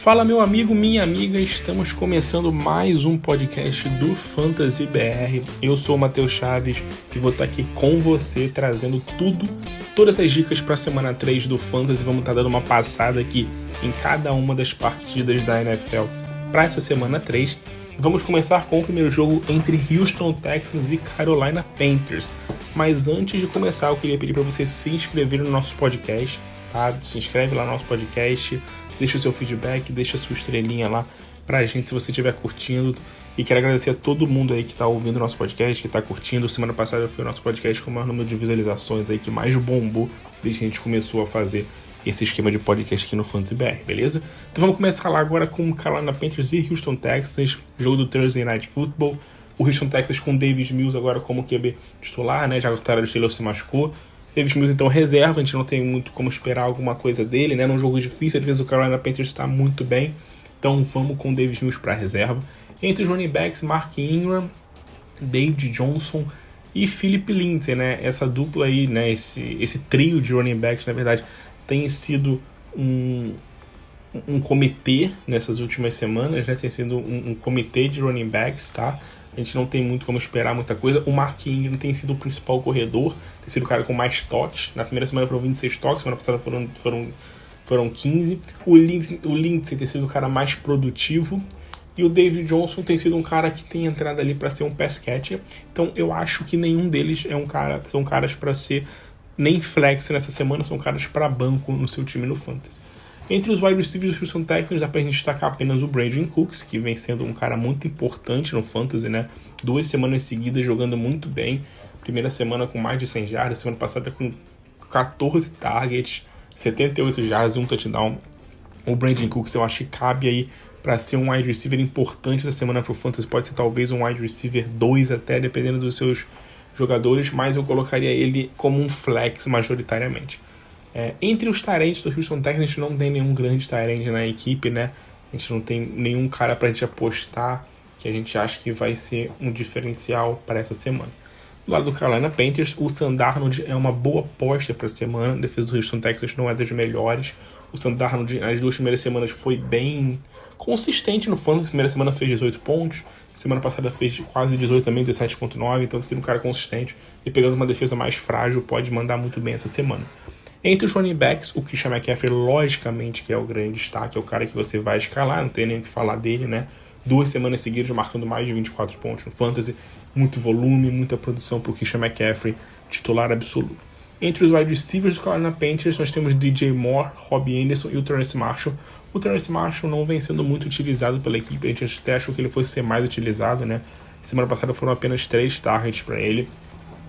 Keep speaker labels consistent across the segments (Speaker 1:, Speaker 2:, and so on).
Speaker 1: Fala meu amigo, minha amiga, estamos começando mais um podcast do Fantasy BR. Eu sou o Matheus Chaves e vou estar aqui com você trazendo todas as dicas para a semana 3 do Fantasy. Vamos estar dando uma passada aqui em cada uma das partidas da NFL para essa semana 3. Vamos começar com o primeiro jogo entre Houston Texans e Carolina Panthers. Mas antes de começar, eu queria pedir para você se inscrever no nosso podcast, tá? Se inscreve lá no nosso podcast, deixa o seu feedback, deixa a sua estrelinha lá pra gente se você estiver curtindo. E quero agradecer a todo mundo aí que tá ouvindo o nosso podcast, que tá curtindo. Semana passada foi o nosso podcast com o maior número de visualizações aí, que mais bombou desde que a gente começou a fazer esse esquema de podcast aqui no Fantasy BR, beleza? Então vamos começar lá agora com Carolina Panthers e Houston Texans, jogo do Thursday Night Football. O Houston Texans com Davis Mills agora como QB titular, né? Já que o Tyrod Taylor se machucou. Davis Mills então reserva, a gente não tem muito como esperar alguma coisa dele, né? Num jogo difícil, às vezes o Carolina Panthers está muito bem. Então vamos com Davis Mills para reserva. Entre os running backs, Mark Ingram, David Johnson e Philip Lindsay, né? Essa dupla aí, né? Esse trio de running backs, na verdade, tem sido um comitê nessas últimas semanas, né? Tem sido um comitê de running backs, tá? A gente não tem muito como esperar muita coisa. O Mark Ingram tem sido o principal corredor, tem sido o cara com mais toques. Na primeira semana foram 26 toques, semana passada foram 15. O Lindsay tem sido o cara mais produtivo. E o David Johnson tem sido um cara que tem entrado ali para ser um pass catcher. Então eu acho que nenhum deles são caras para ser nem flex nessa semana, são caras para banco no seu time no Fantasy. Entre os wide receivers do Houston Texans, dá pra gente destacar apenas o Brandon Cooks, que vem sendo um cara muito importante no Fantasy, né? 2 semanas seguidas jogando muito bem. Primeira semana com mais de 100 jardas, semana passada com 14 targets, 78 jardas e 1 touchdown. O Brandon Cooks eu acho que cabe aí para ser um wide receiver importante essa semana pro Fantasy. Pode ser talvez um wide receiver 2 até, dependendo dos seus jogadores, mas eu colocaria ele como um flex majoritariamente. Entre os tight ends do Houston Texans, a gente não tem nenhum grande tight end na equipe, né? A gente não tem nenhum cara pra gente apostar que a gente acha que vai ser um diferencial para essa semana. Do lado do Carolina Panthers, o Sam Darnold é uma boa aposta para a semana. A defesa do Houston Texans não é das melhores. O Sam Darnold nas 2 primeiras semanas foi bem consistente no Fantasy. Na primeira semana fez 18 pontos, semana passada fez quase 18 também, 17.9. Então, se tem um cara consistente e pegando uma defesa mais frágil, pode mandar muito bem essa semana. Entre os running backs, o Christian McCaffrey, logicamente, que é o grande destaque, é o cara que você vai escalar, não tem nem o que falar dele, né? 2 semanas seguidas marcando mais de 24 pontos no Fantasy, muito volume, muita produção para o Christian McCaffrey, titular absoluto. Entre os wide receivers do Carolina Panthers, nós temos DJ Moore, Robbie Anderson e o Terrence Marshall. O Terrence Marshall não vem sendo muito utilizado pela equipe, a gente até achou que ele fosse ser mais utilizado, né? Semana passada foram apenas 3 targets para ele.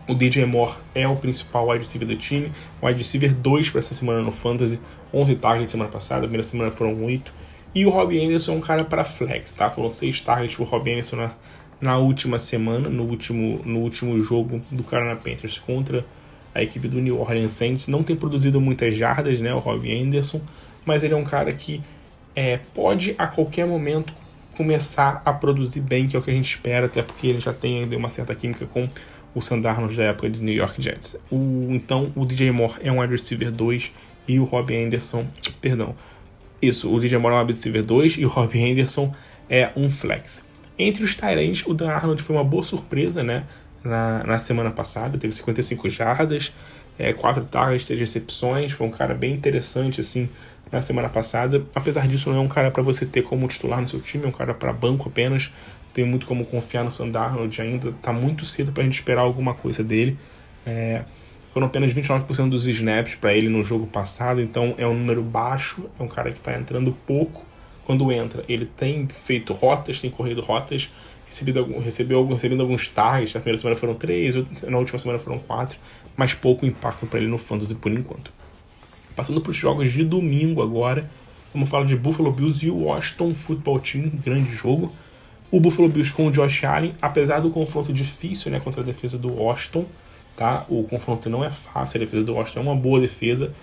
Speaker 1: O DJ Moore é o principal wide receiver do time, wide receiver 2 para essa semana no Fantasy, 11 targets semana passada, a primeira semana foram 8. E o Robbie Anderson é um cara para flex, tá? Foram 6 targets para o Robbie Anderson na última semana, no último jogo do Carolina Panthers contra a equipe do New Orleans Saints. Não tem produzido muitas jardas, né, o Robbie Anderson, mas ele é um cara que pode a qualquer momento começar a produzir bem, que é o que a gente espera, até porque ele já tem ainda uma certa química com o Sam Darnold da época de New York Jets. Então o DJ Moore é um wide receiver 2 e o Robbie Anderson, o DJ Moore é um wide receiver 2 e o Robbie Anderson é um flex. Entre os tight ends, o Dan Arnold foi uma boa surpresa, né? Na semana passada, teve 55 jardas, 4 targets, 3 recepções, foi um cara bem interessante assim na semana passada. Apesar disso, não é um cara para você ter como titular no seu time, é um cara para banco apenas. Tem muito como confiar no Sam Darnold ainda, tá muito cedo pra gente esperar alguma coisa dele. Foram apenas 29% dos snaps para ele no jogo passado, então é um número baixo, é um cara que tá entrando pouco. Quando entra, ele tem feito rotas, tem corrido rotas, recebendo alguns targets. Na primeira semana foram 3, na última semana foram 4, mas pouco impacto para ele no Fantasy por enquanto. Passando para os jogos de domingo agora, vamos falar de Buffalo Bills e o Washington Football Team, grande jogo. O Buffalo Bills com o Josh Allen, apesar do confronto difícil, né, contra a defesa do Washington, tá? O confronto não é fácil, a defesa do Washington é uma boa defesa.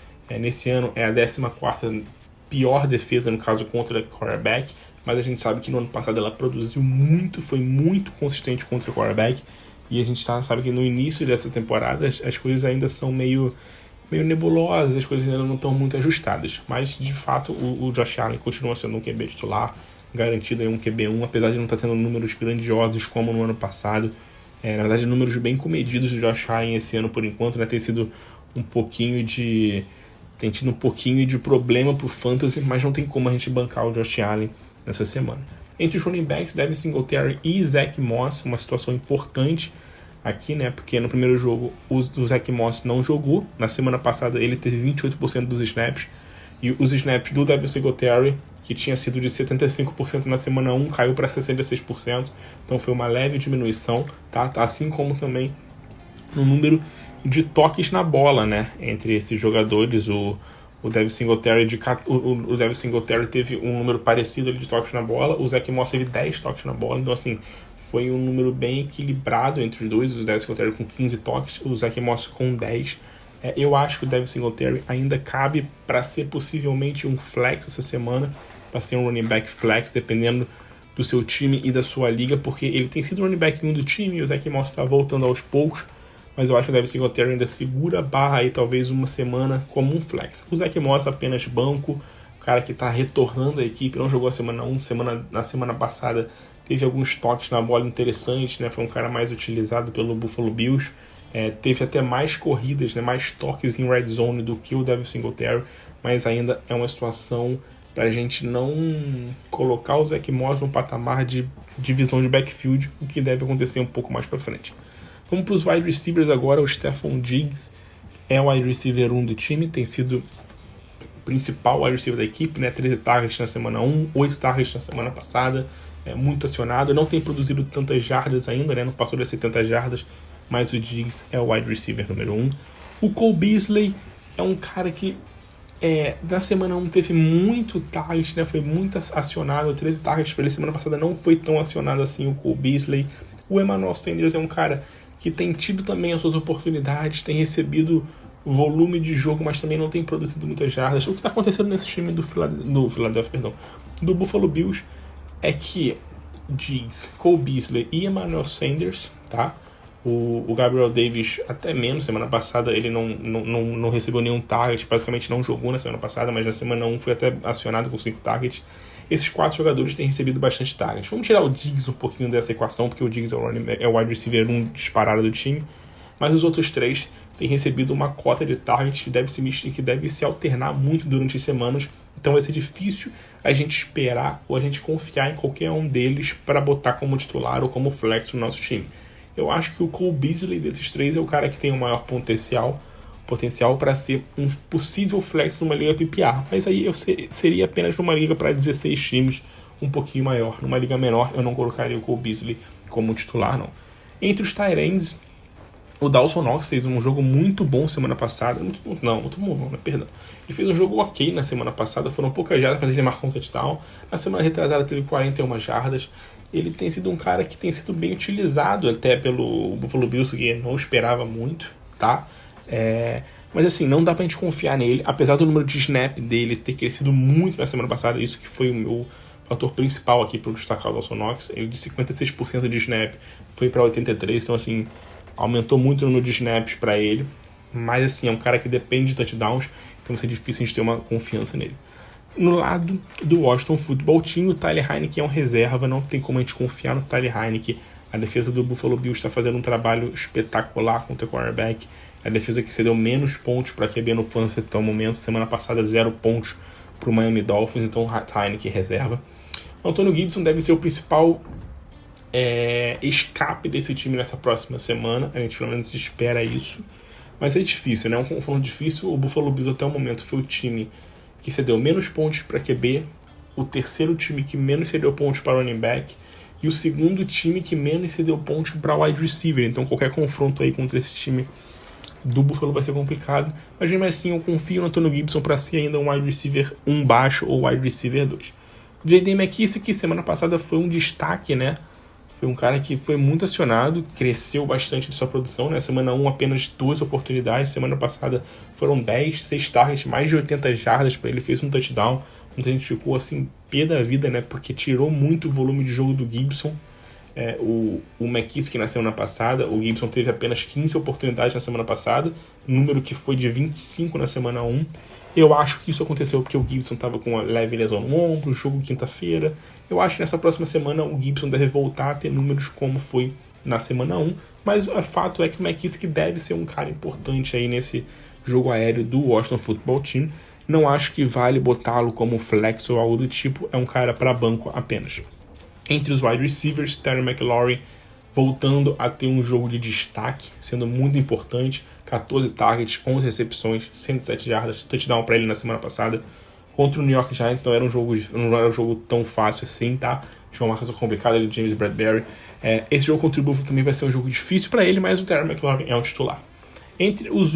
Speaker 1: Nesse ano é a 14ª pior defesa, no caso, contra quarterback, mas a gente sabe que no ano passado ela produziu muito, foi muito consistente contra o quarterback, e a gente sabe que no início dessa temporada as coisas ainda são meio meio nebulosas, as coisas ainda não estão muito ajustadas. Mas, de fato, o Josh Allen continua sendo um QB titular, garantido em um QB1, apesar de não estar tendo números grandiosos como no ano passado. Na verdade, números bem comedidos do Josh Allen esse ano, por enquanto, né? Tem tido um pouquinho de problema pro Fantasy, mas não tem como a gente bancar o Josh Allen nessa semana. Entre os running backs, Devin Singletary e Zach Moss, uma situação importante aqui, né? Porque no primeiro jogo o Zach Moss não jogou. Na semana passada ele teve 28% dos snaps. E os snaps do Devin Singletary, que tinha sido de 75% na semana 1, caiu para 66%. Então foi uma leve diminuição, tá? Assim como também no número de toques na bola, né? Entre esses jogadores, o Devin Singletary teve um número parecido ali de toques na bola, o Zach Moss teve 10 toques na bola, então assim, foi um número bem equilibrado entre os dois, o Devin Singletary com 15 toques, o Zach Moss com 10. Eu acho que o Devin Singletary ainda cabe para ser possivelmente um flex essa semana, para ser um running back flex, dependendo do seu time e da sua liga, porque ele tem sido running back 1 do time e o Zach Moss está voltando aos poucos, mas eu acho que o Devin Singletary ainda segura a barra aí talvez uma semana como um flex. O Zach Moss apenas banco, o cara que está retornando à equipe, não jogou a semana 1, na semana passada teve alguns toques na bola interessantes, né? Foi um cara mais utilizado pelo Buffalo Bills, teve até mais corridas, né? Mais toques em red zone do que o Devin Singletary, mas ainda é uma situação para a gente não colocar o Zach Moss no patamar de divisão de backfield, o que deve acontecer um pouco mais para frente. Vamos para os wide receivers agora. O Stephon Diggs é o wide receiver 1 do time, tem sido o principal wide receiver da equipe, né? 13 targets na semana 1, 8 targets na semana passada, muito acionado, não tem produzido tantas jardas ainda, né? Não passou das 70 jardas, mas o Diggs é o wide receiver número 1. O Cole Beasley é um cara que na semana 1 teve muito target, né? Foi muito acionado, 13 targets para ele. Semana passada não foi tão acionado assim o Cole Beasley. O Emmanuel Sanders é um cara que tem tido também as suas oportunidades, tem recebido volume de jogo, mas também não tem produzido muitas jardas. O que está acontecendo nesse time do Buffalo Bills é que Diggs, Cole Beasley e Emmanuel Sanders, tá? O Gabriel Davis até menos, semana passada ele não recebeu nenhum target, basicamente não jogou na semana passada, mas na semana 1 foi até acionado com 5 targets. Esses 4 jogadores têm recebido bastante targets. Vamos tirar o Diggs um pouquinho dessa equação, porque o Diggs é o wide receiver 1 disparado do time, mas os outros 3 têm recebido uma cota de targets que deve se alternar muito durante as semanas, então vai ser difícil a gente esperar ou a gente confiar em qualquer um deles para botar como titular ou como flex no nosso time. Eu acho que o Cole Beasley desses 3 é o cara que tem o maior potencial para ser um possível flex numa liga PPR, mas aí seria apenas numa liga para 16 times, um pouquinho maior. Numa liga menor eu não colocaria o Cole Beasley como titular, não. Entre os tight ends, o Dawson Knox fez um jogo muito bom semana passada, muito bom, perdão. Ele fez um jogo ok na semana passada, foram poucas jardas, mas ele marcou um touchdown. Na semana retrasada teve 41 jardas. Ele tem sido um cara que tem sido bem utilizado até pelo Buffalo Bills, que não esperava muito, tá? Mas assim, não dá pra gente confiar nele, apesar do número de snap dele ter crescido muito na semana passada, isso que foi o meu fator principal aqui para destacar o Dawson Knox. Ele de 56% de snap foi para 83%, então assim, aumentou muito o número de snaps para ele, mas assim, é um cara que depende de touchdowns, então vai ser difícil a gente ter uma confiança nele. No lado do Washington Football Team, o Tyler Heinicke é um reserva, não tem como a gente confiar no Tyler Heinicke. A defesa do Buffalo Bills está fazendo um trabalho espetacular contra o quarterback. A defesa que cedeu menos pontos para QB no Fantasy até o momento. Semana passada, 0 pontos para o Miami Dolphins, então Heinicke reserva. O Antonio Gibson deve ser o principal escape desse time nessa próxima semana. A gente pelo menos espera isso. Mas é difícil, né? É um confronto difícil. O Buffalo Bills até o momento foi o time que cedeu menos pontos para QB, o terceiro time que menos cedeu pontos para running back e o segundo time que menos cedeu pontos para wide receiver. Então qualquer confronto aí contra esse time do Buffalo vai ser complicado, mas mesmo assim eu confio no Antonio Gibson para ser ainda um wide receiver 1 baixo ou wide receiver 2. O J.D. McKissick, semana passada foi um destaque, né? Foi um cara que foi muito acionado, cresceu bastante de sua produção, né? Semana 1 apenas 2 oportunidades, semana passada foram 6 targets, mais de 80 jardas para ele, fez um touchdown. Muita gente ficou assim, pé da vida, né? Porque tirou muito o volume de jogo do Gibson. o McKissick na semana passada. O Gibson teve apenas 15 oportunidades na semana passada, número que foi de 25 na semana 1. Eu acho que isso aconteceu porque o Gibson estava com uma leve lesão no ombro, jogo quinta-feira. Eu acho que nessa próxima semana o Gibson deve voltar a ter números como foi na semana 1, mas o fato é que o McKissick deve ser um cara importante aí nesse jogo aéreo do Washington Football Team. Não acho que vale botá-lo como flex ou algo do tipo, é um cara para banco apenas. Entre os wide receivers, Terry McLaurin voltando a ter um jogo de destaque, sendo muito importante, 14 targets, 11 recepções, 107 jardas, touchdown para ele na semana passada. Contra o New York Giants não era um jogo tão fácil assim, tá? Tinha uma marcação complicada ali do James Bradbury. Esse jogo contra o Buffalo também vai ser um jogo difícil para ele, mas o Terry McLaurin é um titular. Entre os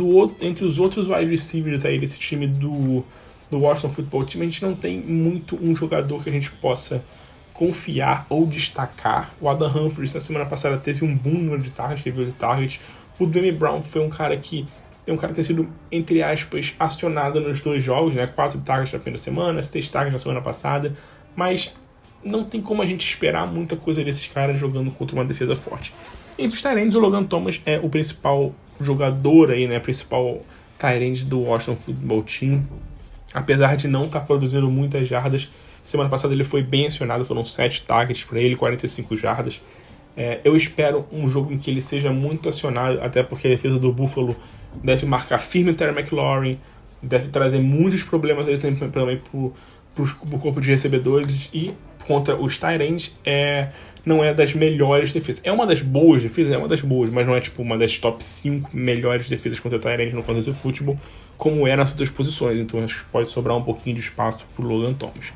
Speaker 1: outros wide receivers aí desse time do Washington Football Team, a gente não tem muito um jogador que a gente possa confiar ou destacar. O Adam Humphries na semana passada teve um bom número de targets, O Dwayne Brown foi um cara que tem sido, entre aspas, acionado nos 2 jogos, né? 4 targets na primeira semana, 6 targets na semana passada, mas não tem como a gente esperar muita coisa desses caras jogando contra uma defesa forte. Entre os tight ends, o Logan Thomas é o principal jogador aí, né? Principal tight end do Washington Football Team. Apesar de não estar produzindo muitas jardas, semana passada ele foi bem acionado, foram 7 targets para ele, 45 jardas. Eu espero um jogo em que ele seja muito acionado, até porque a defesa do Buffalo deve marcar firme o Terry McLaurin, deve trazer muitos problemas aí também pro corpo de recebedores, e contra os tight ends não é das melhores defesas. É uma das boas defesas, mas não é tipo uma das top 5 melhores defesas contra tight ends no fantasy football, como é nas outras posições. Então acho que pode sobrar um pouquinho de espaço pro Logan Thomas,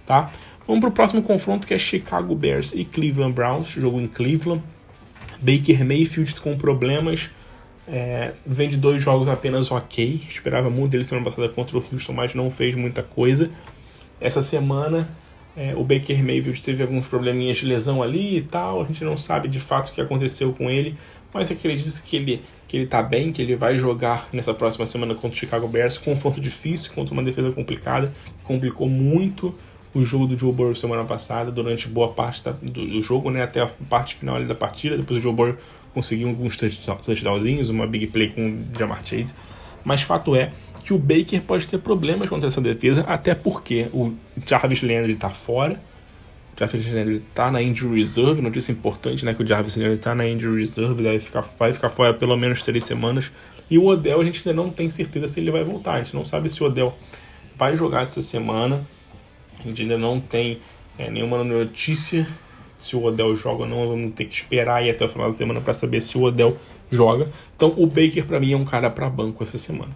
Speaker 1: tá? Vamos pro próximo confronto, que é Chicago Bears e Cleveland Browns, jogo em Cleveland. Baker Mayfield com problemas, vem de 2 jogos apenas ok, esperava muito dele semana passada contra o Houston, mas não fez muita coisa. Essa semana o Baker Mayfield teve alguns probleminhas de lesão ali e tal, a gente não sabe de fato o que aconteceu com ele, mas acredita que ele tá bem, que ele vai jogar nessa próxima semana contra o Chicago Bears, confronto difícil, contra uma defesa complicada, complicou muito o jogo do Joe Burrow semana passada, durante boa parte do jogo, né, até a parte final ali da partida. Depois o Joe Burrow conseguiu alguns touchdownzinhos, uma big play com o Ja'Marr Chase, mas fato é que o Baker pode ter problemas contra essa defesa, até porque o Jarvis Landry tá fora, o Jarvis Landry tá na injury reserve, notícia importante, né, que o Jarvis Landry tá na injury reserve, vai ficar fora pelo menos 3 semanas, e o Odell a gente ainda não tem certeza se ele vai voltar, a gente não sabe se o Odell vai jogar essa semana. A gente ainda não tem nenhuma notícia se o Odell joga ou não. Vamos ter que esperar aí até o final da semana para saber se o Odell joga. Então o Baker para mim é um cara para banco essa semana.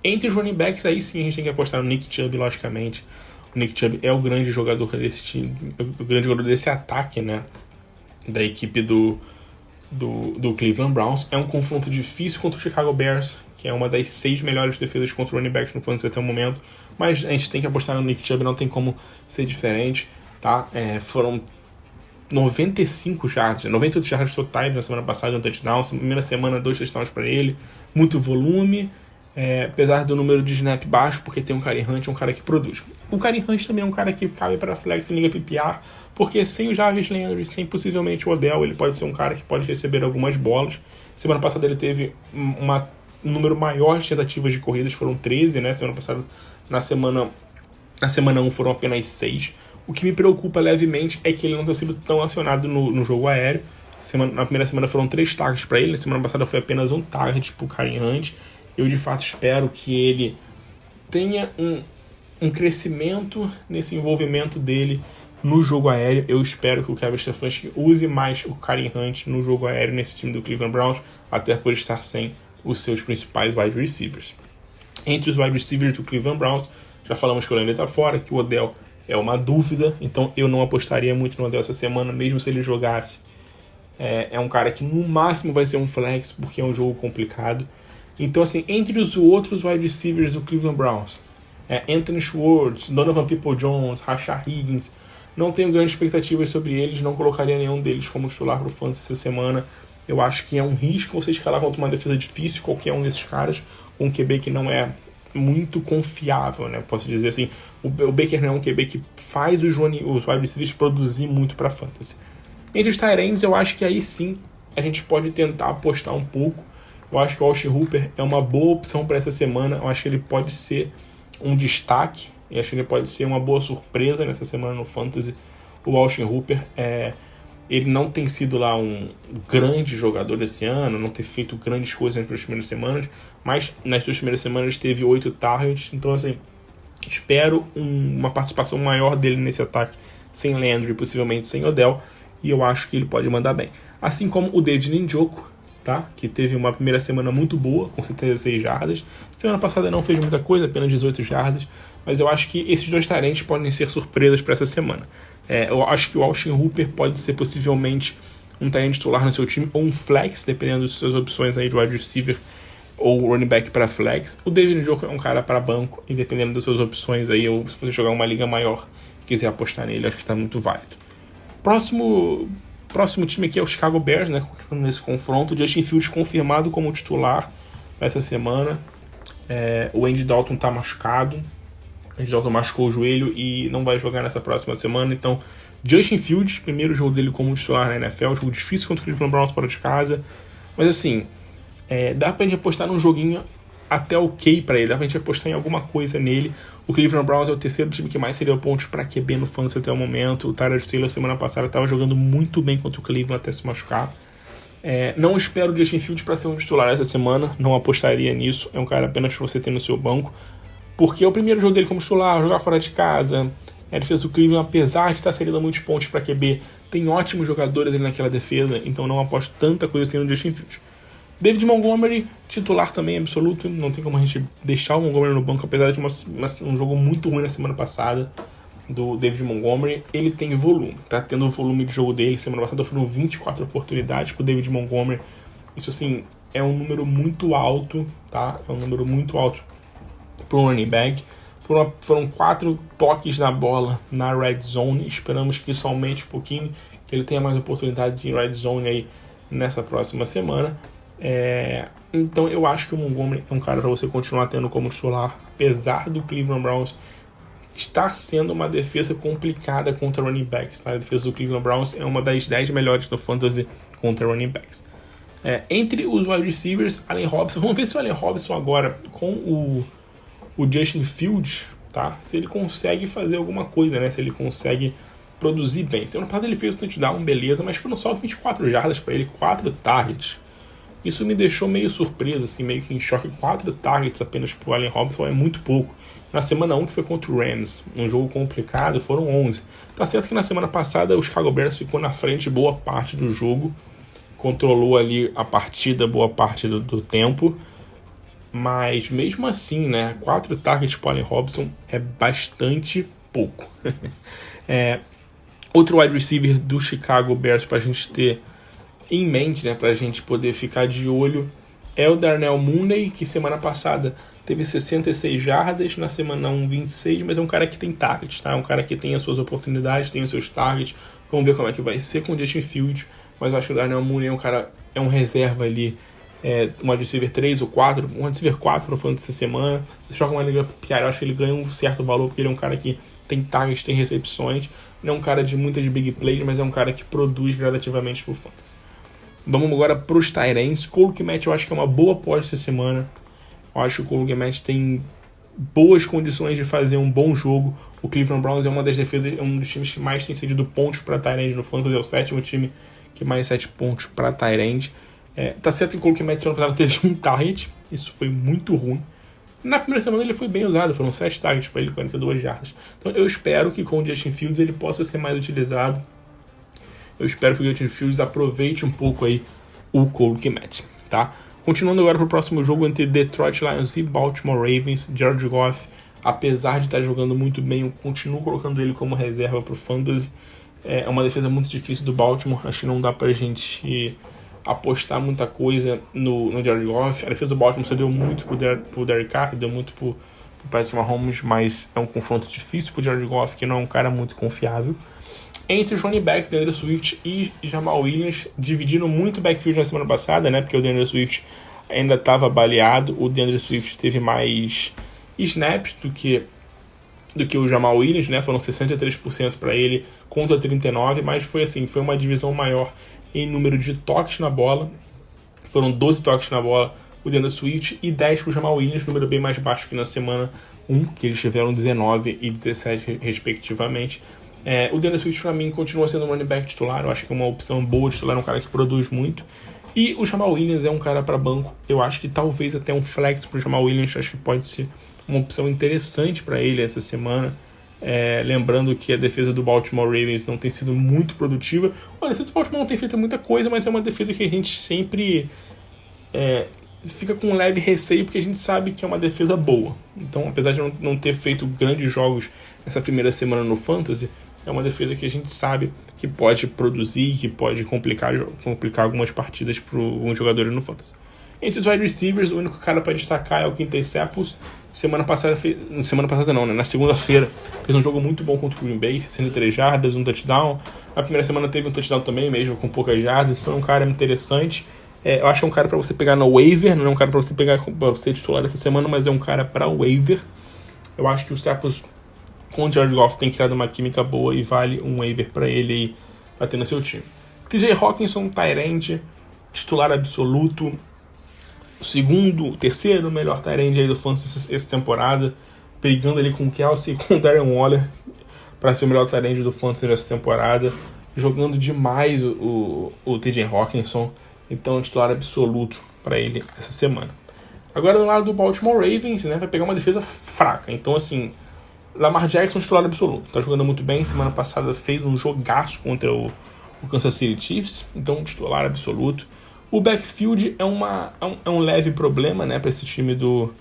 Speaker 1: Entre os running backs, aí sim a gente tem que apostar no Nick Chubb, logicamente. O Nick Chubb é o grande jogador desse time, o grande jogador desse ataque, né, da equipe do Cleveland Browns. É um confronto difícil contra o Chicago Bears, que é uma das 6 melhores defesas contra o running backs no fantasy até o momento, mas a gente tem que apostar no Nick Chubb, não tem como ser diferente, tá? Foram 95 jardas, 98 jardas totais na semana passada, um touchdown, primeira semana 2 touchdowns para ele, muito volume, apesar do número de snap baixo, porque tem um Kareem Hunt, um cara que produz. O Kareem Hunt também é um cara que cabe para flex em liga PPR, porque sem o Jarvis Landry, sem possivelmente o Odell, ele pode ser um cara que pode receber algumas bolas. Semana passada ele teve um número maior de tentativas de corridas, foram 13, né? Semana passada, na semana 1 foram apenas 6. O que me preocupa levemente é que ele não está sendo tão acionado no jogo aéreo. Na primeira semana foram 3 targets para ele, na semana passada foi apenas um target para o Kareem Hunt. Eu de fato espero que ele tenha um crescimento nesse envolvimento dele no jogo aéreo. Eu espero que o Kevin Stefanski use mais o Kareem Hunt no jogo aéreo nesse time do Cleveland Browns, até por estar sem os seus principais wide receivers. Entre os wide receivers do Cleveland Browns, já falamos que o Landry está fora, que o Odell é uma dúvida, então eu não apostaria muito no Odell essa semana, mesmo se ele jogasse. É um cara que no máximo vai ser um flex, porque é um jogo complicado. Então, assim, entre os outros wide receivers do Cleveland Browns, Anthony Schwartz, Donovan Peoples-Jones, Rashard Higgins, não tenho grandes expectativas sobre eles, não colocaria nenhum deles como titular para o fantasy essa semana. Eu acho que é um risco você escalar contra uma defesa difícil, qualquer um desses caras, um QB que não é muito confiável, né? Posso dizer assim, o Baker não é um QB que faz os wide receivers produzir muito para fantasy. Entre os tight ends, eu acho que aí sim a gente pode tentar apostar um pouco. Eu acho que o Austin Hooper é uma boa opção para essa semana. Eu acho que ele pode ser um destaque. Eu acho que ele pode ser uma boa surpresa nessa semana no Fantasy. O Austin Hooper, ele não tem sido lá um grande jogador esse ano, não tem feito grandes coisas nas duas primeiras semanas, mas nas duas primeiras semanas teve 8 targets. Então, assim, espero uma participação maior dele nesse ataque sem Landry, possivelmente sem Odell, e eu acho que ele pode mandar bem. Assim como o David Njoku, tá? Que teve uma primeira semana muito boa, com 76 jardas. Semana passada não fez muita coisa, apenas 18 jardas, mas eu acho que esses dois tight ends podem ser surpresas para essa semana. Eu acho que o Austin Hooper pode ser possivelmente um tight end titular no seu time, ou um flex, dependendo das suas opções aí de wide receiver ou running back para flex. O David Njoku é um cara para banco, e dependendo das suas opções aí, ou se você jogar uma liga maior e quiser apostar nele, acho que está muito válido. Próximo time aqui é o Chicago Bears, né? Continuando nesse confronto. Justin Fields confirmado como titular para essa semana. O Andy Dalton está machucado. O Andy Dalton machucou o joelho e não vai jogar nessa próxima semana. Então, Justin Fields, primeiro jogo dele como titular na NFL. Jogo difícil contra o Cleveland Browns fora de casa. Mas assim, dá pra gente apostar num joguinho até ok pra ele. Dá pra gente apostar em alguma coisa nele. O Cleveland Browns é o terceiro time que mais seria pontos para QB no fantasy até o momento. O Tyrod Taylor semana passada estava jogando muito bem contra o Cleveland até se machucar. Não espero o Justin Fields para ser um titular essa semana. Não apostaria nisso. É um cara apenas para você ter no seu banco. Porque é o primeiro jogo dele como titular, jogar fora de casa. A defesa do Cleveland, apesar de estar cedendo muitos pontos para QB, tem ótimos jogadores ali naquela defesa. Então não aposto tanta coisa assim no Justin Fields. David Montgomery, titular também absoluto. Não tem como a gente deixar o Montgomery no banco, apesar de um jogo muito ruim na semana passada do David Montgomery. Ele tem volume, tá tendo o volume de jogo dele. Semana passada foram 24 oportunidades pro David Montgomery. Isso, assim, é um número muito alto, tá? É um número muito alto pro running back. Foram 4 toques na bola na red zone. Esperamos que isso aumente um pouquinho, que ele tenha mais oportunidades em red zone aí nessa próxima semana. Então eu acho que o Montgomery é um cara para você continuar tendo como titular, apesar do Cleveland Browns estar sendo uma defesa complicada contra running backs, tá? A defesa do Cleveland Browns é uma das 10 melhores do fantasy contra running backs. Entre os wide receivers, Allen Robinson, vamos ver se o Allen Robinson agora com o Justin Fields, tá? Se ele consegue fazer alguma coisa, né? Se ele consegue produzir bem. Semana passada ele fez o touchdown, beleza, mas foram só 24 jardas para ele, 4 targets. Isso me deixou meio surpreso, assim, meio que em choque. 4 targets apenas pro Allen Robinson é muito pouco. Na semana 1, que foi contra o Rams, um jogo complicado, foram 11. Tá certo que na semana passada o Chicago Bears ficou na frente boa parte do jogo, controlou ali a partida boa parte do tempo, mas mesmo assim, né, 4 targets pro Allen Robinson é bastante pouco. Outro wide receiver do Chicago Bears pra gente ter em mente, né, pra gente poder ficar de olho, é o Darnell Mooney, que semana passada teve 66 jardas, na semana 1 26, mas é um cara que tem targets, tá? É um cara que tem as suas oportunidades, tem os seus targets. Vamos ver como é que vai ser com o Justin Fields, mas eu acho que o Darnell Mooney é um reserva ali, um wide receiver 3 ou 4, um wide receiver 4 no final dessa semana. Se joga uma liga PR, eu acho que ele ganha um certo valor, porque ele é um cara que tem targets, tem recepções, não é um cara de muitas big plays, mas é um cara que produz gradativamente pro fantasy. Vamos agora para os tight ends. Cole Kmet eu acho que é uma boa aposta essa semana. Eu acho que o Cole Kmet tem boas condições de fazer um bom jogo. O Cleveland Browns é uma das defesas, é um dos times que mais tem cedido pontos para tight end no fantasy. É o 7º time que mais 7 pontos para tight end. Tá certo que o Cole Kmet semana passada teve um target. Isso foi muito ruim. Na primeira semana ele foi bem usado. Foram 7 targets para ele, 42 jardas. Então eu espero que com o Justin Fields ele possa ser mais utilizado. Eu espero que o Justin Fields aproveite um pouco aí o Cole Kmet, tá? Continuando agora para o próximo jogo entre Detroit Lions e Baltimore Ravens. Jared Goff, apesar de estar jogando muito bem, eu continuo colocando ele como reserva para o fantasy. É uma defesa muito difícil do Baltimore. Acho que não dá para a gente apostar muita coisa no Jared Goff. A defesa do Baltimore você deu muito pro Derek Carr, deu muito pro Patrick Mahomes, mas é um confronto difícil pro Jared Goff, que não é um cara muito confiável. Entre os running backs, DeAndre Swift e Jamal Williams, dividiram muito o backfield na semana passada, né? Porque o DeAndre Swift ainda estava baleado. O DeAndre Swift teve mais snaps do que do que o Jamal Williams, né? Foram 63% para ele contra 39%, mas foi uma divisão maior em número de toques na bola. Foram 12 toques na bola o DeAndre Swift e 10 para o Jamal Williams, número bem mais baixo que na semana 1, que eles tiveram 19 e 17 respectivamente. O DeAndre Swift para mim continua sendo um running back titular, eu acho que é uma opção boa titular, um cara que produz muito. E o Jamal Williams é um cara para banco, eu acho que talvez até um flex para o Jamal Williams, acho que pode ser uma opção interessante para ele essa semana. Lembrando que a defesa do Baltimore Ravens não tem sido muito produtiva. A defesa do Baltimore não tem feito muita coisa, mas é uma defesa que a gente sempre fica com um leve receio, porque a gente sabe que é uma defesa boa. Então, apesar de não ter feito grandes jogos nessa primeira semana no Fantasy, é uma defesa que a gente sabe que pode produzir, que pode complicar algumas partidas para alguns jogadores no Fantasy. Entre os wide receivers, o único cara para destacar é o Quintez Cephus. Na segunda-feira fez um jogo muito bom contra o Green Bay, 63 jardas, um touchdown. Na primeira semana teve um touchdown também, mesmo com poucas jardas. Então é um cara interessante. Eu acho que é um cara para você pegar no waiver, não é um cara para você pegar para você titular essa semana, mas é um cara para waiver. Eu acho que o Cephus com o Jared Goff tem criado uma química boa e vale um waiver para ele bater no seu time. TJ Hawkinson, tight end, titular absoluto. Terceiro melhor tight end aí do Fantasy essa temporada, brigando ali com o Kelsey e com o Darren Waller para ser o melhor tight end do Fantasy essa temporada, jogando demais o TJ Hawkinson, então titular absoluto para ele essa semana. Agora do lado do Baltimore Ravens, né, vai pegar uma defesa fraca, então assim, Lamar Jackson titular absoluto, tá jogando muito bem, semana passada fez um jogaço contra o Kansas City Chiefs, então titular absoluto. O backfield é um leve problema, né, para esse time do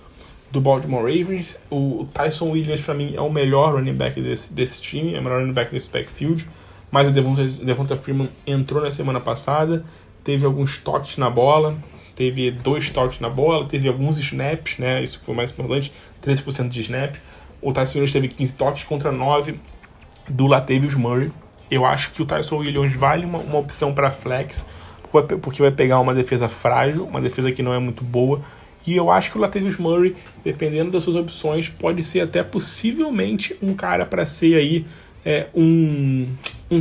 Speaker 1: Baltimore Ravens. O Tyson Williams, para mim, é o melhor running back desse time, é o melhor running back desse backfield. Mas o Devonta Freeman entrou na semana passada, teve alguns toques na bola, teve 2 toques na bola, teve alguns snaps, né, isso foi o mais importante, 13% de snap. O Tyson Williams teve 15 toques contra 9 do Latavius Murray. Eu acho que o Tyson Williams vale uma opção para flex, porque vai pegar uma defesa frágil, uma defesa que não é muito boa, e eu acho que o Latavius Murray, dependendo das suas opções, pode ser até possivelmente um cara para ser aí um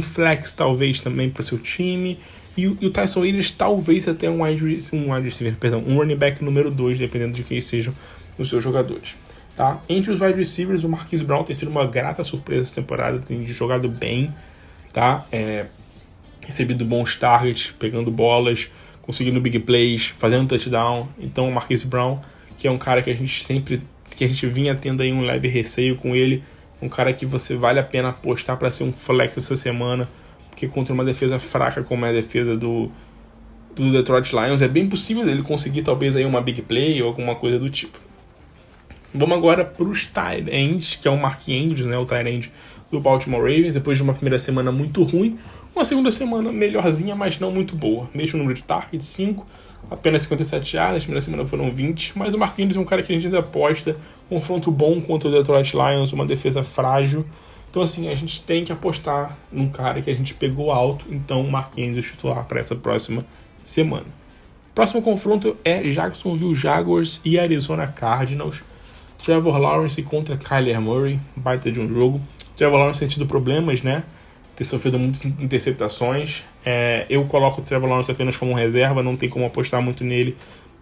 Speaker 1: flex talvez também para o seu time, e o Tyson Williams talvez até um running back número 2, dependendo de quem sejam os seus jogadores. Tá? Entre os wide receivers, o Marquise Brown tem sido uma grata surpresa essa temporada, tem jogado bem, tá? Recebido bons targets, pegando bolas, conseguindo big plays, fazendo touchdown. Então o Marquise Brown, que é um cara que a gente vinha tendo aí um leve receio com ele, um cara que você vale a pena apostar para ser um flex essa semana, porque contra uma defesa fraca como é a defesa do Detroit Lions, é bem possível ele conseguir talvez aí uma big play ou alguma coisa do tipo. Vamos agora para os tight ends, que é o Mark Andrews, né, o tight end do Baltimore Ravens, depois de uma primeira semana muito ruim, uma segunda semana melhorzinha, mas não muito boa. Mesmo número de targets, 5, apenas 57 jardas, na primeira semana foram 20, mas o Mark Andrews é um cara que a gente ainda aposta, confronto bom contra o Detroit Lions, uma defesa frágil. Então assim, a gente tem que apostar num cara que a gente pegou alto, então o Mark Andrews titular para essa próxima semana. Próximo confronto é Jacksonville Jaguars e Arizona Cardinals. Trevor Lawrence contra Kyler Murray, baita de um jogo. Trevor Lawrence tem tido problemas, né? Ter sofrido muitas interceptações. Eu coloco o Trevor Lawrence apenas como reserva, não tem como apostar muito nele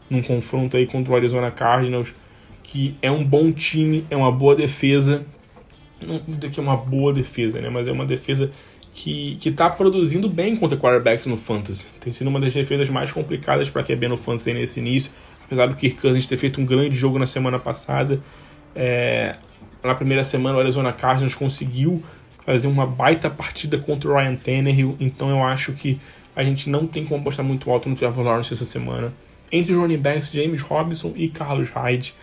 Speaker 1: num confronto aí contra o Arizona Cardinals, que é um bom time, é uma boa defesa. Não digo que é uma boa defesa, né? Mas é uma defesa que tá produzindo bem contra quarterbacks no Fantasy. Tem sido uma das defesas mais complicadas para QB no Fantasy nesse início. Apesar do Kirk Cousins ter feito um grande jogo na semana passada, na primeira semana o Arizona Cardinals conseguiu fazer uma baita partida contra o Ryan Tannehill, então eu acho que a gente não tem como apostar muito alto no Trevor Lawrence essa semana. Entre os running backs, James Robinson e Carlos Hyde.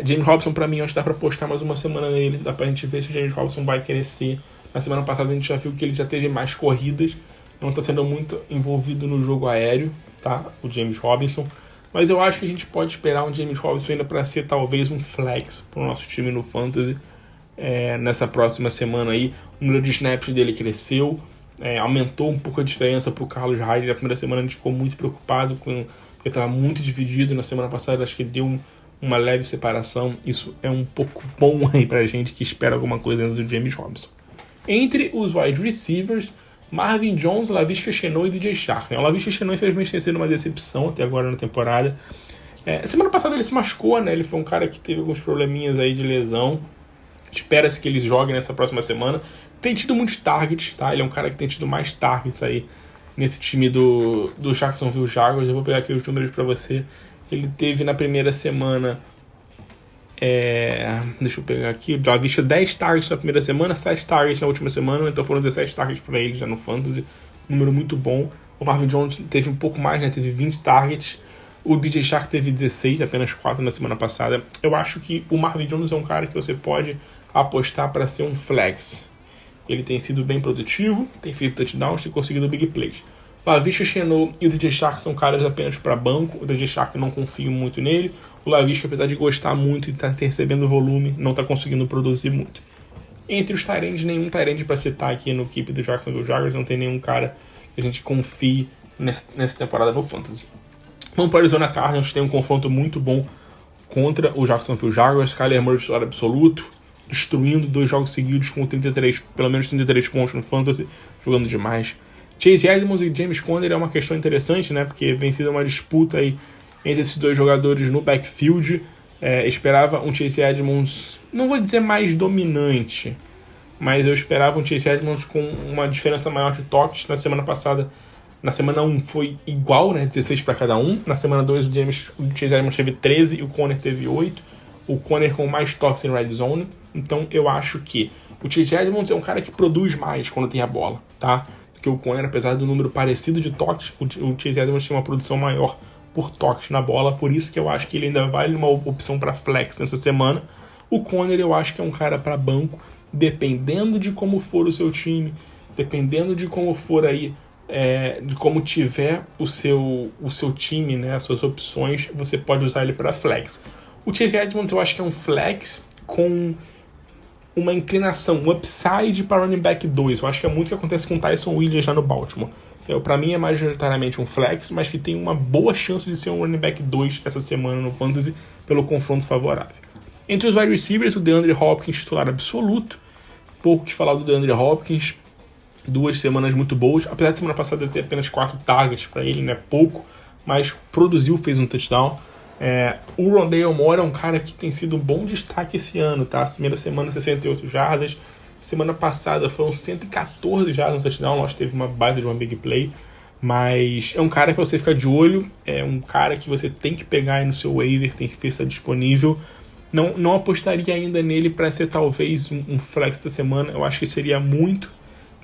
Speaker 1: James Robinson, para mim, eu acho que dá para apostar mais uma semana nele, dá pra gente ver se o James Robinson vai crescer. Na semana passada a gente já viu que ele já teve mais corridas, não está sendo muito envolvido no jogo aéreo, tá? O James Robinson. Mas eu acho que a gente pode esperar um James Robinson ainda para ser talvez um flex para o nosso time no Fantasy. Nessa próxima semana aí, o número de snaps dele cresceu, aumentou um pouco a diferença para o Carlos Hyde. Na primeira semana a gente ficou muito preocupado, porque estava muito dividido. Na semana passada acho que deu uma leve separação. Isso é um pouco bom aí pra gente que espera alguma coisa dentro do James Robinson. Entre os wide receivers, Marvin Jones, Laviska Shenault e DJ Chark. O Laviska Shenault, infelizmente, tem sido uma decepção até agora na temporada. Semana passada ele se machucou, né? Ele foi um cara que teve alguns probleminhas aí de lesão. Espera-se que ele jogue nessa próxima semana. Tem tido muitos targets, tá? Ele é um cara que tem tido mais targets aí nesse time do Jacksonville Jaguars. Eu vou pegar aqui os números pra você. Ele teve na primeira semana... deixa eu pegar aqui. Já vista 10 targets na primeira semana, 7 targets na última semana. Então foram 17 targets pra ele já no Fantasy. Número muito bom. O Marvin Jones teve um pouco mais, né? Teve 20 targets. O DJ Chark teve 16, apenas 4 na semana passada. Eu acho que o Marvin Jones é um cara que você pode apostar para ser um flex. Ele tem sido bem produtivo, tem feito touchdowns, tem conseguido big plays. Laviska Shenault e o DJ Chark são caras apenas para banco. O DJ Chark não confio muito nele. O Laviska, apesar de gostar muito e estar recebendo volume, não está conseguindo produzir muito. Entre os tight ends, nenhum tight end para citar aqui no equipe do Jacksonville Jaguars. Não tem nenhum cara que a gente confie nessa temporada no Fantasy. Vamos para o Arizona Cardinals, tem um confronto muito bom contra o Jacksonville Jaguars. Kyler Murray titular absoluto, destruindo 2 jogos seguidos com pelo menos 33 pontos no Fantasy, jogando demais. Chase Edmonds e James Conner é uma questão interessante, né? Porque vem sido uma disputa aí entre esses 2 jogadores no backfield. Esperava um Chase Edmonds, não vou dizer mais dominante, mas eu esperava um Chase Edmonds com uma diferença maior de toques. Na semana passada, na semana 1 foi igual, né? 16 para cada um. Na semana 2 o Chase Edmonds teve 13 e o Conner teve 8. O Conner com mais toques em red zone. Então eu acho que o Chase Edmonds é um cara que produz mais quando tem a bola, tá? Do que o Conner, apesar do número parecido de toques, o Chase Edmonds tem uma produção maior por toques na bola. Por isso que eu acho que ele ainda vale uma opção para flex nessa semana. O Conner eu acho que é um cara para banco, dependendo de como for o seu time, dependendo de como for aí, de como tiver o seu time, né, as suas opções, você pode usar ele para flex. O Chase Edmonds eu acho que é um flex com uma inclinação, um upside para running back 2. Eu acho que é muito o que acontece com o Tyson Williams já no Baltimore. Para mim é majoritariamente um flex, mas que tem uma boa chance de ser um running back 2 essa semana no Fantasy pelo confronto favorável. Entre os wide receivers, o DeAndre Hopkins titular absoluto. Pouco que falar do DeAndre Hopkins. 2 semanas muito boas, apesar de semana passada ter apenas 4 targets para ele, né? Pouco, mas produziu, fez um touchdown. O Rondale Moore é um cara que tem sido um bom destaque esse ano, tá? Primeira semana 68 jardas, semana passada foram 114 jardas no touchdown, nós teve uma baita de uma big play, mas é um cara que você fica de olho, é um cara que você tem que pegar aí no seu waiver, tem que ver se está disponível. Não apostaria ainda nele para ser talvez um flex essa semana. Eu acho que seria muito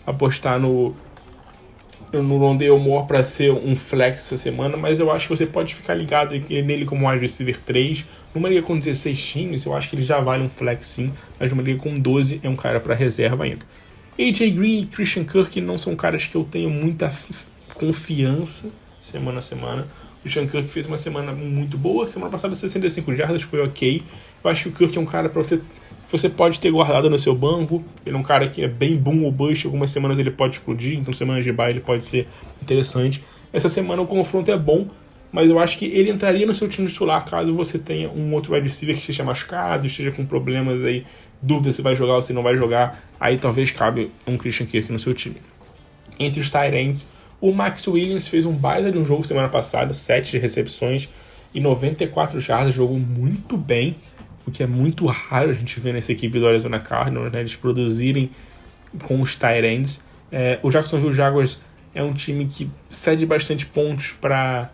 Speaker 1: apostar no Rondale Moore para ser um flex essa semana, mas eu acho que você pode ficar ligado nele como wide receiver 3. Numa liga com 16 times, eu acho que ele já vale um flex sim, mas numa liga com 12 é um cara para reserva ainda. AJ Green e Christian Kirk não são caras que eu tenho muita confiança semana a semana. O Christian Kirk fez uma semana muito boa, semana passada 65 jardas, foi ok. Eu acho que o Kirk é um cara para você pode ter guardado no seu banco. Ele é um cara que é bem boom ou bust. Algumas semanas ele pode explodir, então semanas de bye ele pode ser interessante. Essa semana o confronto é bom, mas eu acho que ele entraria no seu time titular caso você tenha um outro wide receiver que esteja machucado, esteja com problemas aí, dúvida se vai jogar ou se não vai jogar. Aí talvez cabe um Christian Kirk no seu time. Entre os tight ends, o Max Williams fez um baita de um jogo semana passada, 7 recepções e 94 jardas, jogou muito bem, o que é muito raro a gente ver nessa equipe do Arizona Cardinals, né, eles produzirem com os tight ends. O Jacksonville Jaguars é um time que cede bastante pontos para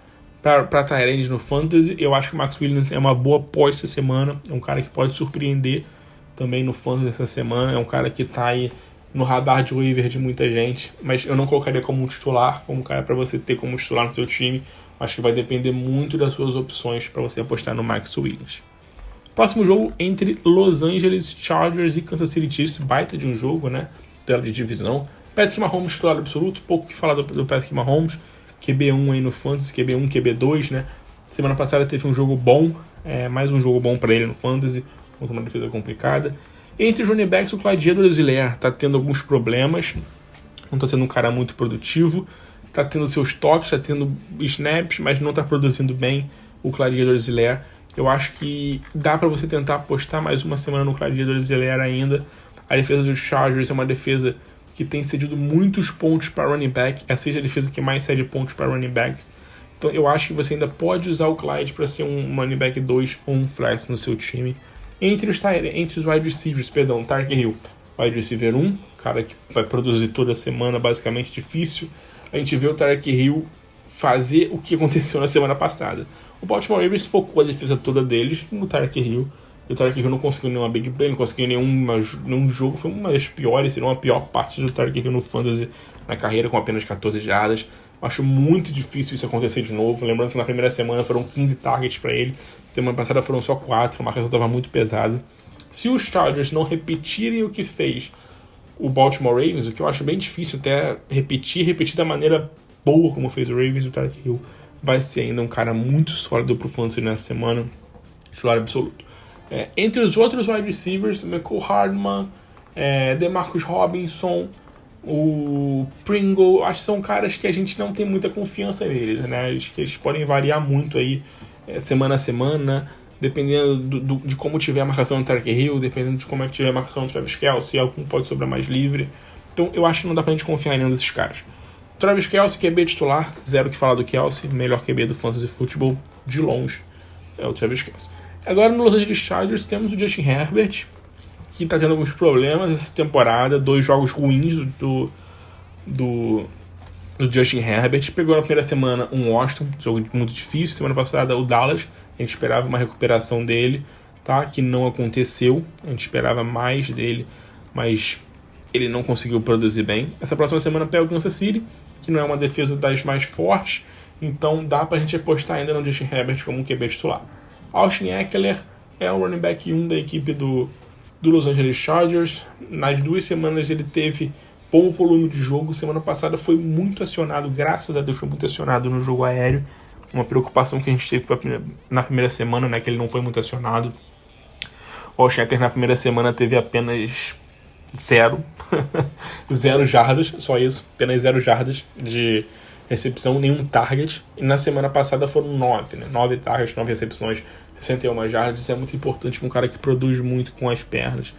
Speaker 1: tight ends no Fantasy. Eu acho que o Max Williams é uma boa pós essa semana, é um cara que pode surpreender também no Fantasy essa semana, é um cara que está aí no radar de waiver de muita gente, mas eu não colocaria como um titular, como um cara para você ter como titular no seu time. Acho que vai depender muito das suas opções para você apostar no Max Williams. Próximo jogo entre Los Angeles Chargers e Kansas City Chiefs, baita de um jogo, né? Duelo de divisão. Patrick Mahomes titular absoluto, pouco que falar do Patrick Mahomes, QB1 aí no Fantasy, QB1, QB2, né? Semana passada teve um jogo bom, mais um jogo bom para ele no Fantasy, contra uma defesa complicada. Entre os running backs, o Clyde Edwards-Helaire está tendo alguns problemas, não está sendo um cara muito produtivo, está tendo seus toques, está tendo snaps, mas não está produzindo bem o Clyde Edwards-Helaire. Eu acho que dá para você tentar apostar mais uma semana no Clyde Edwards-Helaire ainda. A defesa dos Chargers é uma defesa que tem cedido muitos pontos para running back. É a sexta defesa que mais cede pontos para running backs. Então eu acho que você ainda pode usar o Clyde para ser um running back 2 ou um flex no seu time. Entre os wide receivers, Tyreek Hill, wide receiver 1, cara que vai produzir toda semana, basicamente difícil. A gente vê o Tyreek Hill fazer o que aconteceu na semana passada. O Baltimore Ravens focou a defesa toda deles no Tyreek Hill. E o Tyreek Hill não conseguiu nenhuma big play, não conseguiu nenhum jogo. Foi uma das piores, se não a pior parte do Tyreek Hill no fantasy na carreira, com apenas 14 jardas. Acho muito difícil isso acontecer de novo. Lembrando que na primeira semana foram 15 targets para ele. Semana passada foram só 4, a marcação estava muito pesada. Se os Chargers não repetirem o que fez o Baltimore Ravens, o que eu acho bem difícil até repetir da maneira boa como fez o Ravens, o Tyreek Hill vai ser ainda um cara muito sólido pro fantasy nessa semana, titular absoluto. Entre os outros wide receivers, Mecole Hardman, DeMarcus Robinson, o Pringle, acho que são caras que a gente não tem muita confiança neles, né? Acho que eles podem variar muito aí semana a semana, dependendo de como tiver a marcação do Tyreek Hill, dependendo de como é que tiver a marcação do Travis Kelce, algum pode sobrar mais livre. Então eu acho que não dá pra gente confiar em nenhum desses caras. Travis Kelce, QB titular, zero que falar do Kelce, melhor QB do Fantasy Football, de longe, é o Travis Kelce. Agora no Los Angeles Chargers temos o Justin Herbert, que tá tendo alguns problemas essa temporada, 2 jogos ruins do Justin Herbert. Pegou na primeira semana um Washington, jogo muito difícil, semana passada o Dallas, a gente esperava uma recuperação dele, tá? Que não aconteceu, a gente esperava mais dele, mas ele não conseguiu produzir bem. Essa próxima semana pega o Kansas City, que não é uma defesa das mais fortes, então dá pra gente apostar ainda no Justin Herbert como um QB titular. Austin Ekeler é o running back 1 da equipe do Los Angeles Chargers. Nas 2 semanas ele teve bom volume de jogo. Semana passada foi muito acionado, graças a Deus foi muito acionado no jogo aéreo. Uma preocupação que a gente teve na primeira semana, né, que ele não foi muito acionado. O Austin Ekeler na primeira semana teve apenas 0 jardas, só isso, apenas 0 jardas de recepção, nenhum target. E na semana passada foram 9, né? 9 targets, 9 recepções, 61 jardas. Isso é muito importante para um cara que produz muito com as pernas,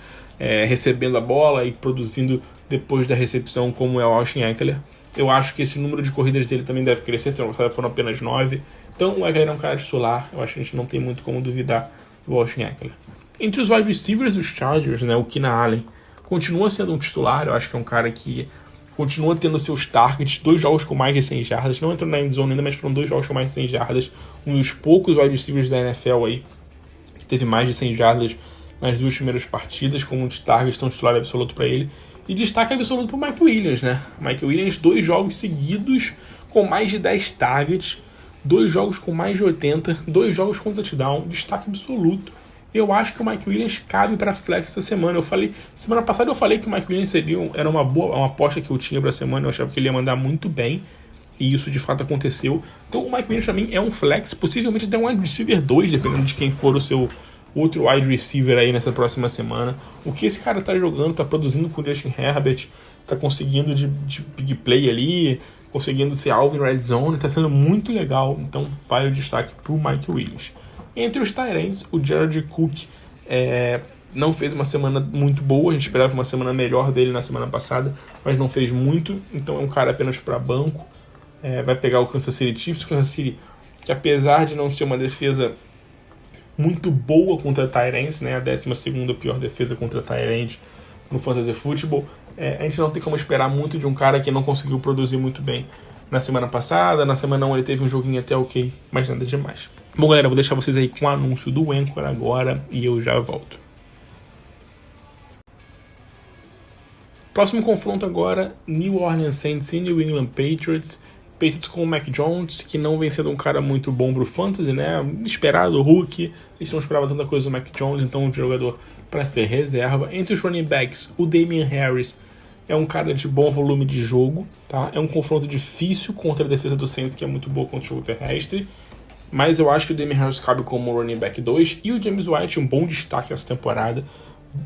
Speaker 1: recebendo a bola e produzindo depois da recepção, como é o Austin Ekeler. Eu acho que esse número de corridas dele também deve crescer, semana passada foram apenas 9. Então o Ekeler é um cara titular, eu acho que a gente não tem muito como duvidar do Austin Ekeler. Entre os wide receivers dos Chargers, né, o Keenan Allen continua sendo um titular. Eu acho que é um cara que continua tendo seus targets, 2 jogos com mais de 100 jardas, não entrou na endzone ainda, mas foram 2 jogos com mais de 100 jardas, um dos poucos wide receivers da NFL aí, que teve mais de 100 jardas nas 2 primeiras partidas, com muitos targets, então titular absoluto para ele, e destaque absoluto para o Mike Williams, né? Mike Williams, 2 jogos seguidos com mais de 10 targets, 2 jogos com mais de 80, 2 jogos com touchdown, destaque absoluto. Eu acho que o Mike Williams cabe para flex essa semana. Semana passada eu falei que o Mike Williams era uma aposta que eu tinha para a semana. Eu achava que ele ia mandar muito bem, e isso de fato aconteceu. Então o Mike Williams para mim é um flex, possivelmente até um wide receiver 2, dependendo de quem for o seu outro wide receiver aí nessa próxima semana. O que esse cara tá jogando, tá produzindo com o Justin Herbert, tá conseguindo de big play ali, conseguindo ser alvo em red zone, tá sendo muito legal. Então vale o destaque pro Mike Williams. Entre os tight ends, o Jared Cook não fez uma semana muito boa. A gente esperava uma semana melhor dele na semana passada, mas não fez muito. Então é um cara apenas para banco. Vai pegar o Kansas City Chiefs. O Kansas City, que apesar de não ser uma defesa muito boa contra tight ends, né, a 12ª pior defesa contra tight ends no Fantasy Football, a gente não tem como esperar muito de um cara que não conseguiu produzir muito bem na semana passada. Na semana 1 ele teve um joguinho até ok, mas nada demais. Bom, galera, vou deixar vocês aí com o anúncio do Anchor agora e eu já volto. Próximo confronto agora, New Orleans Saints e New England Patriots. Patriots com o Mac Jones, que não vem sendo um cara muito bom pro fantasy, né? Esperado, Hulk. Eles não esperavam tanta coisa do Mac Jones, então um jogador para ser reserva. Entre os running backs, o Damian Harris é um cara de bom volume de jogo, tá? É um confronto difícil contra a defesa do Saints, que é muito boa contra o jogo terrestre. Mas eu acho que o Damian Harris cabe como running back 2. E o James White, um bom destaque essa temporada.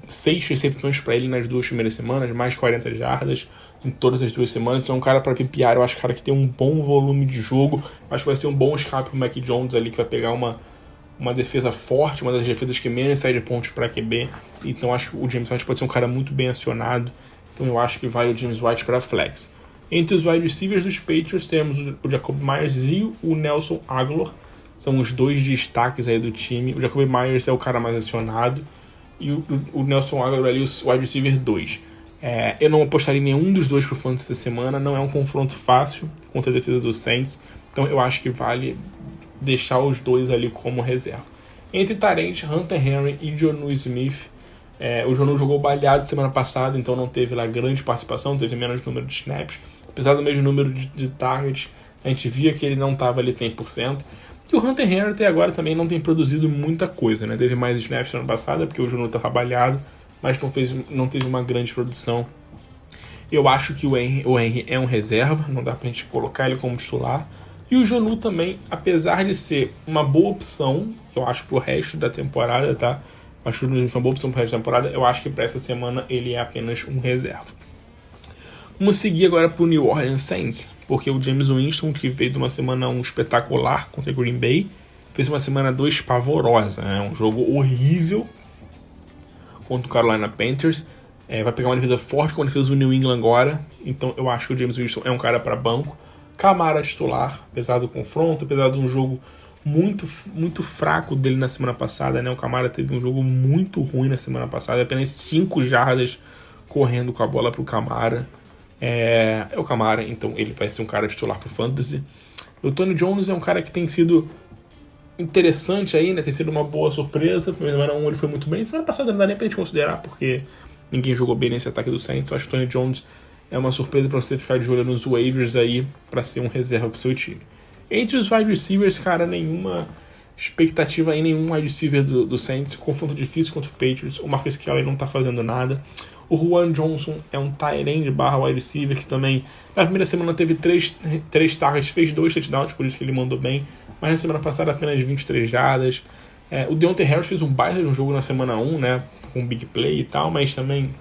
Speaker 1: 6 recepções para ele nas 2 primeiras semanas, mais 40 jardas em todas as 2 semanas. Então é um cara para pipiar. Eu acho que tem um bom volume de jogo. Eu acho que vai ser um bom escape pro Mac Jones ali, que vai pegar uma uma defesa forte, uma das defesas que menos sai de pontos para QB. Então acho que o James White pode ser um cara muito bem acionado. Então eu acho que vale o James White para flex. Entre os wide receivers dos Patriots temos o Jacoby Myers e o Nelson Agholor. São os dois destaques aí do time. O Jacoby Myers é o cara mais acionado e o Nelson Agholor ali o wide receiver 2. Eu não apostaria em nenhum dos dois pro fantasy essa semana. Não é um confronto fácil contra a defesa dos Saints. Então eu acho que vale deixar os dois ali como reserva. Entre Tarente, Hunter Henry e Jonnu Smith, o Jonnu jogou baleado semana passada, então não teve lá grande participação, teve menos número de snaps. Apesar do mesmo número de targets, a gente via que ele não estava ali 100%. E o Hunter Henry até agora também não tem produzido muita coisa, né? Teve mais snaps semana passada, porque o Jonnu estava baleado, mas não teve uma grande produção. Eu acho que o Henry é um reserva, não dá pra gente colocar ele como titular. E o Jonnu também, apesar de ser uma boa opção, eu acho, pro resto da temporada, tá? Acho que o Jonnu foi uma boa opção pro resto da temporada. Eu acho que para essa semana ele é apenas um reserva. Vamos seguir agora pro New Orleans Saints, porque o James Winston, que veio de uma semana 1 espetacular contra Green Bay, fez uma semana 2 pavorosa, né? Um jogo horrível contra o Carolina Panthers. Vai pegar uma defesa forte com a defesa do New England agora, então eu acho que o James Winston é um cara para banco. Kamara titular, apesar do confronto, apesar de um jogo muito, muito fraco dele na semana passada, né? O Kamara teve um jogo muito ruim na semana passada, apenas 5 jardas correndo com a bola pro Kamara. É o Kamara, então ele vai ser um cara titular pro Fantasy. O Tony Jones é um cara que tem sido interessante aí, né? Tem sido uma boa surpresa. Na semana 1 ele foi muito bem. Semana passada não dá nem pra gente considerar, porque ninguém jogou bem nesse ataque do Saints. Eu acho que o Tony Jones é uma surpresa para você ficar de olho nos waivers aí para ser um reserva pro seu time. Entre os wide receivers, cara, nenhuma expectativa aí, nenhum wide receiver do Saints. Confronto difícil contra o Patriots. O Marcus Kelly não tá fazendo nada. O Juan Johnson é um tight end / wide receiver que também na primeira semana teve 3 targets, fez 2 touchdowns, por isso que ele mandou bem. Mas na semana passada apenas 23 jardas. O Deontay Harris fez um baita de um jogo na semana 1, né? Com um big play e tal, mas também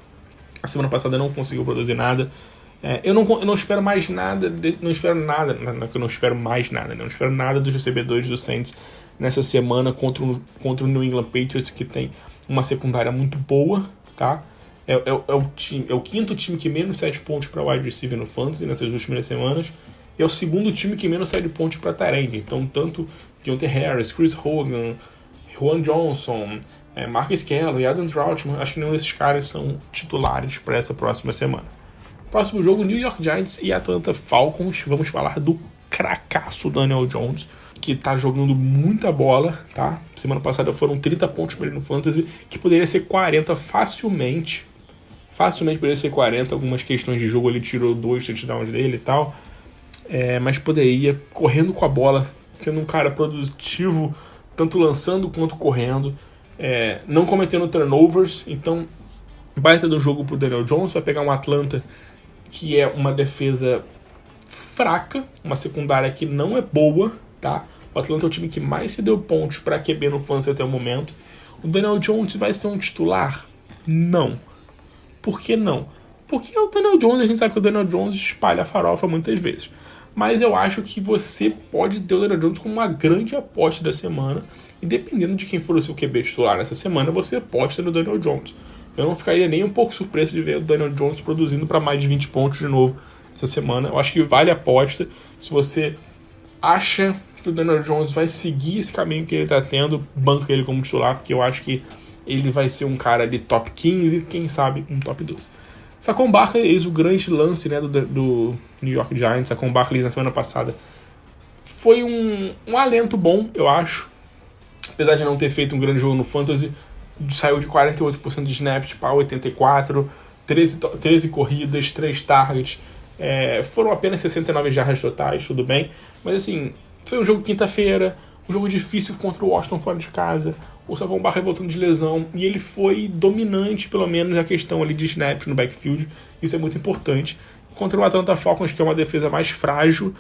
Speaker 1: a semana passada não conseguiu produzir nada. Eu não espero mais nada. Não espero nada. Não é que eu não espero mais nada, né? Não espero nada dos recebedores do Saints nessa semana contra o New England Patriots, que tem uma secundária muito boa, tá? É o quinto time que menos cede pontos para wide receiver no Fantasy nessas últimas semanas. E é o segundo time que menos cede pontos para tight end. Então, tanto Deontay Harris, Chris Hogan, Juan Johnson, Marcus Kelly e Adam Trautman, acho que nenhum desses caras são titulares para essa próxima semana. Próximo jogo, New York Giants e Atlanta Falcons. Vamos falar do cracaço Daniel Jones, que tá jogando muita bola, tá? Semana passada foram 30 pontos para ele no Fantasy, que poderia ser 40 facilmente. Facilmente poderia ser 40, algumas questões de jogo ele tirou 2 touchdowns dele e tal. Mas poderia, correndo com a bola, sendo um cara produtivo, tanto lançando quanto correndo, não cometendo turnovers. Então, baita do jogo pro Daniel Jones. Vai pegar um Atlanta que é uma defesa fraca, uma secundária que não é boa, tá? O Atlanta é o time que mais se deu pontos para QB no Fantasy até o momento. O Daniel Jones vai ser um titular? Não. Por que não? Porque o Daniel Jones, a gente sabe que o Daniel Jones espalha a farofa muitas vezes. Mas eu acho que você pode ter o Daniel Jones como uma grande aposta da semana. E dependendo de quem for o seu QB titular nessa semana, você aposta no Daniel Jones. Eu não ficaria nem um pouco surpreso de ver o Daniel Jones produzindo para mais de 20 pontos de novo essa semana. Eu acho que vale a aposta. Se você acha que o Daniel Jones vai seguir esse caminho que ele está tendo, banca ele como titular, porque eu acho que ele vai ser um cara de top 15, quem sabe um top 12. Saquon Barkley, eis o grande lance, né, do New York Giants. Saquon Barkley na semana passada foi um alento bom, eu acho. Apesar de não ter feito um grande jogo no Fantasy, saiu de 48% de snaps para 84%, 13 corridas, 3 targets. Foram apenas 69 jardas totais, tudo bem. Mas assim, foi um jogo quinta-feira, um jogo difícil contra o Washington fora de casa. O Saquon Barkley voltando de lesão, e ele foi dominante, pelo menos, na questão ali de snaps no backfield. Isso é muito importante. Contra o Atlanta Falcons, que é uma defesa mais frágil,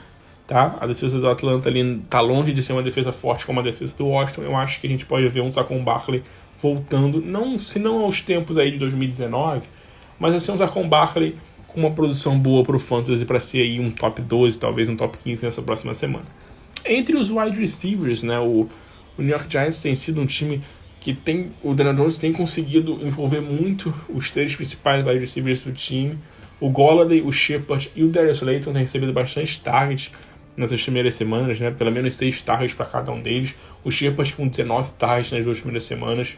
Speaker 1: tá? A defesa do Atlanta ali tá longe de ser uma defesa forte como a defesa do Washington. Eu acho que a gente pode ver um Saquon Barkley voltando, se não aos tempos aí de 2019, mas a ser um Saquon Barkley com uma produção boa pro Fantasy para ser aí um top 12, talvez um top 15 nessa próxima semana. Entre os wide receivers, né, o O New York Giants tem sido um time que o Daniel Jones tem conseguido envolver muito os 3 principais wide receivers do time. O Golladay, o Shepard e o Darius Slayton têm recebido bastante targets nessas primeiras semanas, né? Pelo menos 6 targets para cada um deles. O Shepard com 19 targets nas 2 primeiras semanas.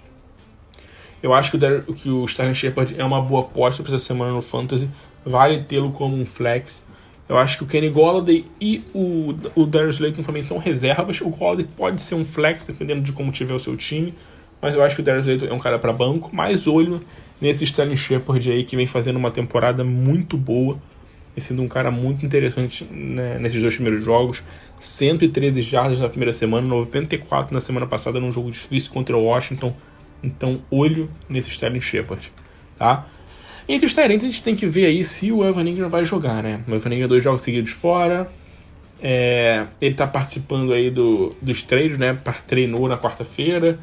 Speaker 1: Eu acho que o Sterling Shepard é uma boa aposta para essa semana no Fantasy. Vale tê-lo como um flex. Eu acho que o Kenny Golladay e o Darius Slayton também são reservas. O Golladay pode ser um flex, dependendo de como tiver o seu time. Mas eu acho que o Darius Slayton é um cara para banco. Mais olho nesse Sterling Shepard aí, que vem fazendo uma temporada muito boa. E sendo um cara muito interessante, né, nesses 2 primeiros jogos. 113 jardas na primeira semana, 94 na semana passada, num jogo difícil contra o Washington. Então, olho nesse Sterling Shepard, tá? Entre os Tyrants, a gente tem que ver aí se o Evan Ingram vai jogar, né? O Evan Ingram 2 jogos seguidos fora. Ele tá participando aí dos treinos, né? Treinou na quarta-feira.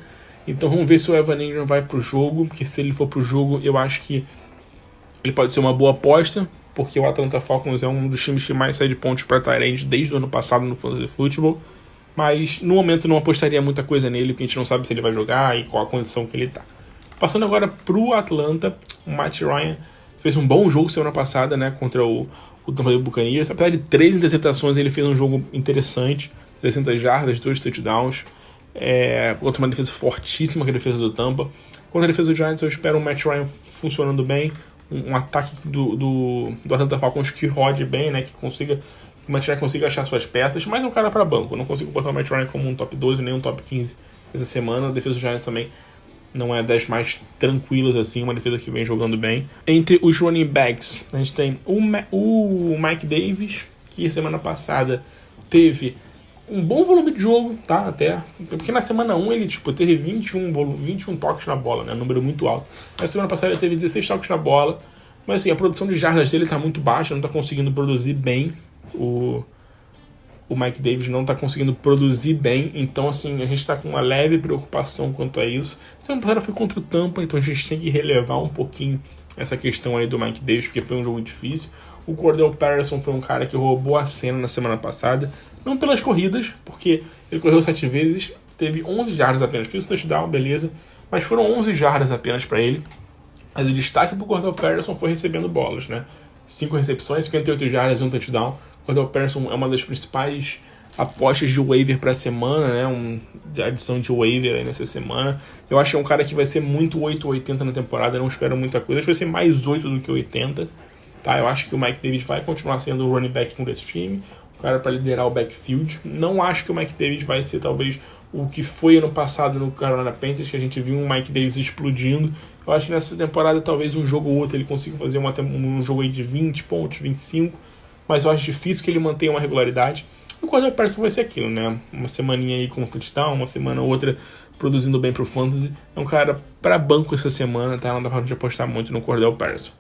Speaker 1: Então vamos ver se o Evan Ingram vai pro jogo, porque se ele for pro jogo, eu acho que ele pode ser uma boa aposta, porque o Atlanta Falcons é um dos times que mais sai de pontos para Tyrants desde o ano passado no Fantasy Football. Mas no momento não apostaria muita coisa nele, porque a gente não sabe se ele vai jogar e qual a condição que ele tá. Passando agora pro Atlanta, o Matt Ryan fez um bom jogo semana passada, né, contra o Tampa Bay Buccaneers. Apesar de 3 interceptações, ele fez um jogo interessante, 300 jardas, 2 touchdowns, contra uma defesa fortíssima, que é a defesa do Tampa. Contra a defesa do Giants, eu espero o Matt Ryan funcionando bem, um ataque do Atlanta Falcons que rode bem, né, que o Matt Ryan consiga achar suas peças, mas é um cara para banco. Eu não consigo botar o Matt Ryan como um top 12 nem um top 15 essa semana. A defesa do Giants também não é das mais tranquilas assim, uma defesa que vem jogando bem. Entre os running backs, a gente tem o Mike Davis, que semana passada teve um bom volume de jogo, tá? Até porque na semana 1 ele teve 21 toques na bola, né? Um número muito alto. Na semana passada ele teve 16 toques na bola, mas assim, a produção de jardas dele tá muito baixa, não tá conseguindo produzir bem. O Mike Davis não está conseguindo produzir bem, então assim, a gente está com uma leve preocupação quanto a isso. Semana passada foi contra o Tampa, então a gente tem que relevar um pouquinho essa questão aí do Mike Davis, porque foi um jogo difícil. O Cordell Patterson foi um cara que roubou a cena na semana passada, não pelas corridas, porque ele correu 7 vezes, teve 11 jardas apenas, fez o touchdown, beleza, mas foram 11 jardas apenas para ele. Mas o destaque pro Cordell Patterson foi recebendo bolas, né? 5 recepções, 58 jardas e um touchdown. O Cordell Patterson é uma das principais apostas de waiver para a semana, né? De adição de waiver aí nessa semana. Eu acho que é um cara que vai ser muito 8 ou 80 na temporada, não espero muita coisa. Acho que vai ser mais 8 do que 80. Tá? Eu acho que o Mike Davis vai continuar sendo o running back desse time, o cara para liderar o backfield. Não acho que o Mike Davis vai ser talvez o que foi ano passado no Carolina Panthers, que a gente viu um Mike Davis explodindo. Eu acho que nessa temporada talvez um jogo ou outro ele consiga fazer um jogo aí de 20 pontos, 25, mas eu acho difícil que ele mantenha uma regularidade. E o Cordell Patterson vai ser aquilo, né? Uma semaninha aí com touchdown, uma semana ou outra produzindo bem pro Fantasy. É um cara para banco essa semana, tá? Não dá pra gente apostar muito no Cordell Patterson.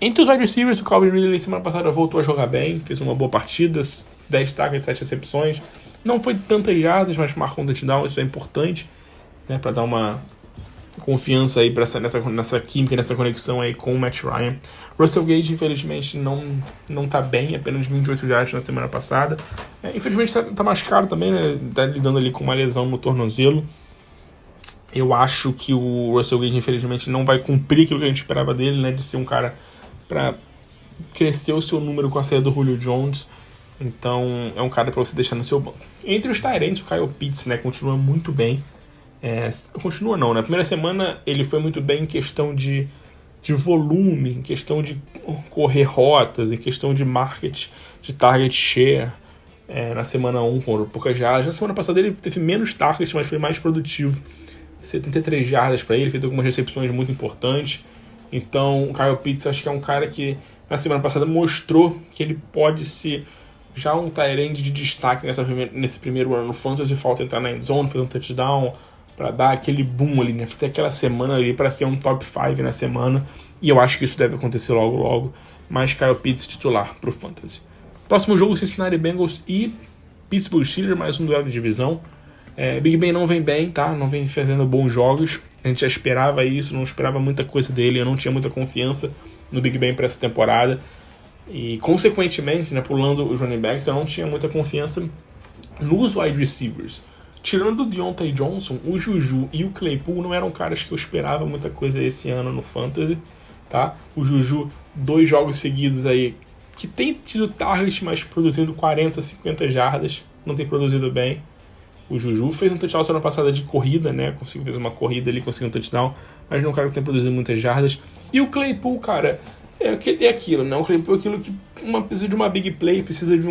Speaker 1: Entre os wide receivers, o Calvin Ridley semana passada voltou a jogar bem, fez uma boa partida, 10 targets, 7 recepções. Não foi tantas jardas, mas marcou um touchdown, isso é importante, né? Pra dar uma confiança aí nessa química, nessa conexão aí com o Matt Ryan. Russell Gage, infelizmente, não tá bem, apenas 28 jardas na semana passada. Infelizmente tá machucado também, né? Tá lidando ali com uma lesão no tornozelo. Eu acho que o Russell Gage, infelizmente, não vai cumprir aquilo que a gente esperava dele, né? De ser um cara para crescer o seu número com a saída do Julio Jones. Então, é um cara para você deixar no seu banco. Entre os Tyrants, o Kyle Pitts, né? Continua muito bem. Continua não, na primeira semana ele foi muito bem em questão de volume, em questão de correr rotas, em questão de market, de target share. Na semana 1 com poucas jardas. Na semana passada ele teve menos targets, mas foi mais produtivo. 73 jardas para ele, fez algumas recepções muito importantes. Então o Kyle Pitts acho que é um cara que na semana passada mostrou que ele pode ser já um tight end de destaque nesse primeiro ano no Fantasy. Falta entrar na endzone, fazer um touchdown para dar aquele boom ali, né? Ter aquela semana ali para ser um top 5 na semana, e eu acho que isso deve acontecer logo, mas Kyle Pitts titular pro Fantasy. Próximo jogo, Cincinnati Bengals e Pittsburgh Steelers, mais um duelo de divisão. Big Ben não vem bem, tá? Não vem fazendo bons jogos, a gente já esperava isso, não esperava muita coisa dele, eu não tinha muita confiança no Big Ben para essa temporada, e consequentemente, né, pulando os running backs, eu não tinha muita confiança nos wide receivers. tirando o Diontae Johnson, o Juju e o Claypool não eram caras que eu esperava muita coisa esse ano no Fantasy, tá? O Juju, 2 jogos seguidos aí, que tem tido target, mas produzindo 40, 50 jardas, não tem produzido bem. O Juju fez um touchdown semana passada de corrida, né? Conseguiu fazer uma corrida ali, conseguiu um touchdown, mas não é um cara que tem produzido muitas jardas. E o Claypool, cara, é aquilo, né? O Claypool é aquilo que precisa de uma big play, precisa de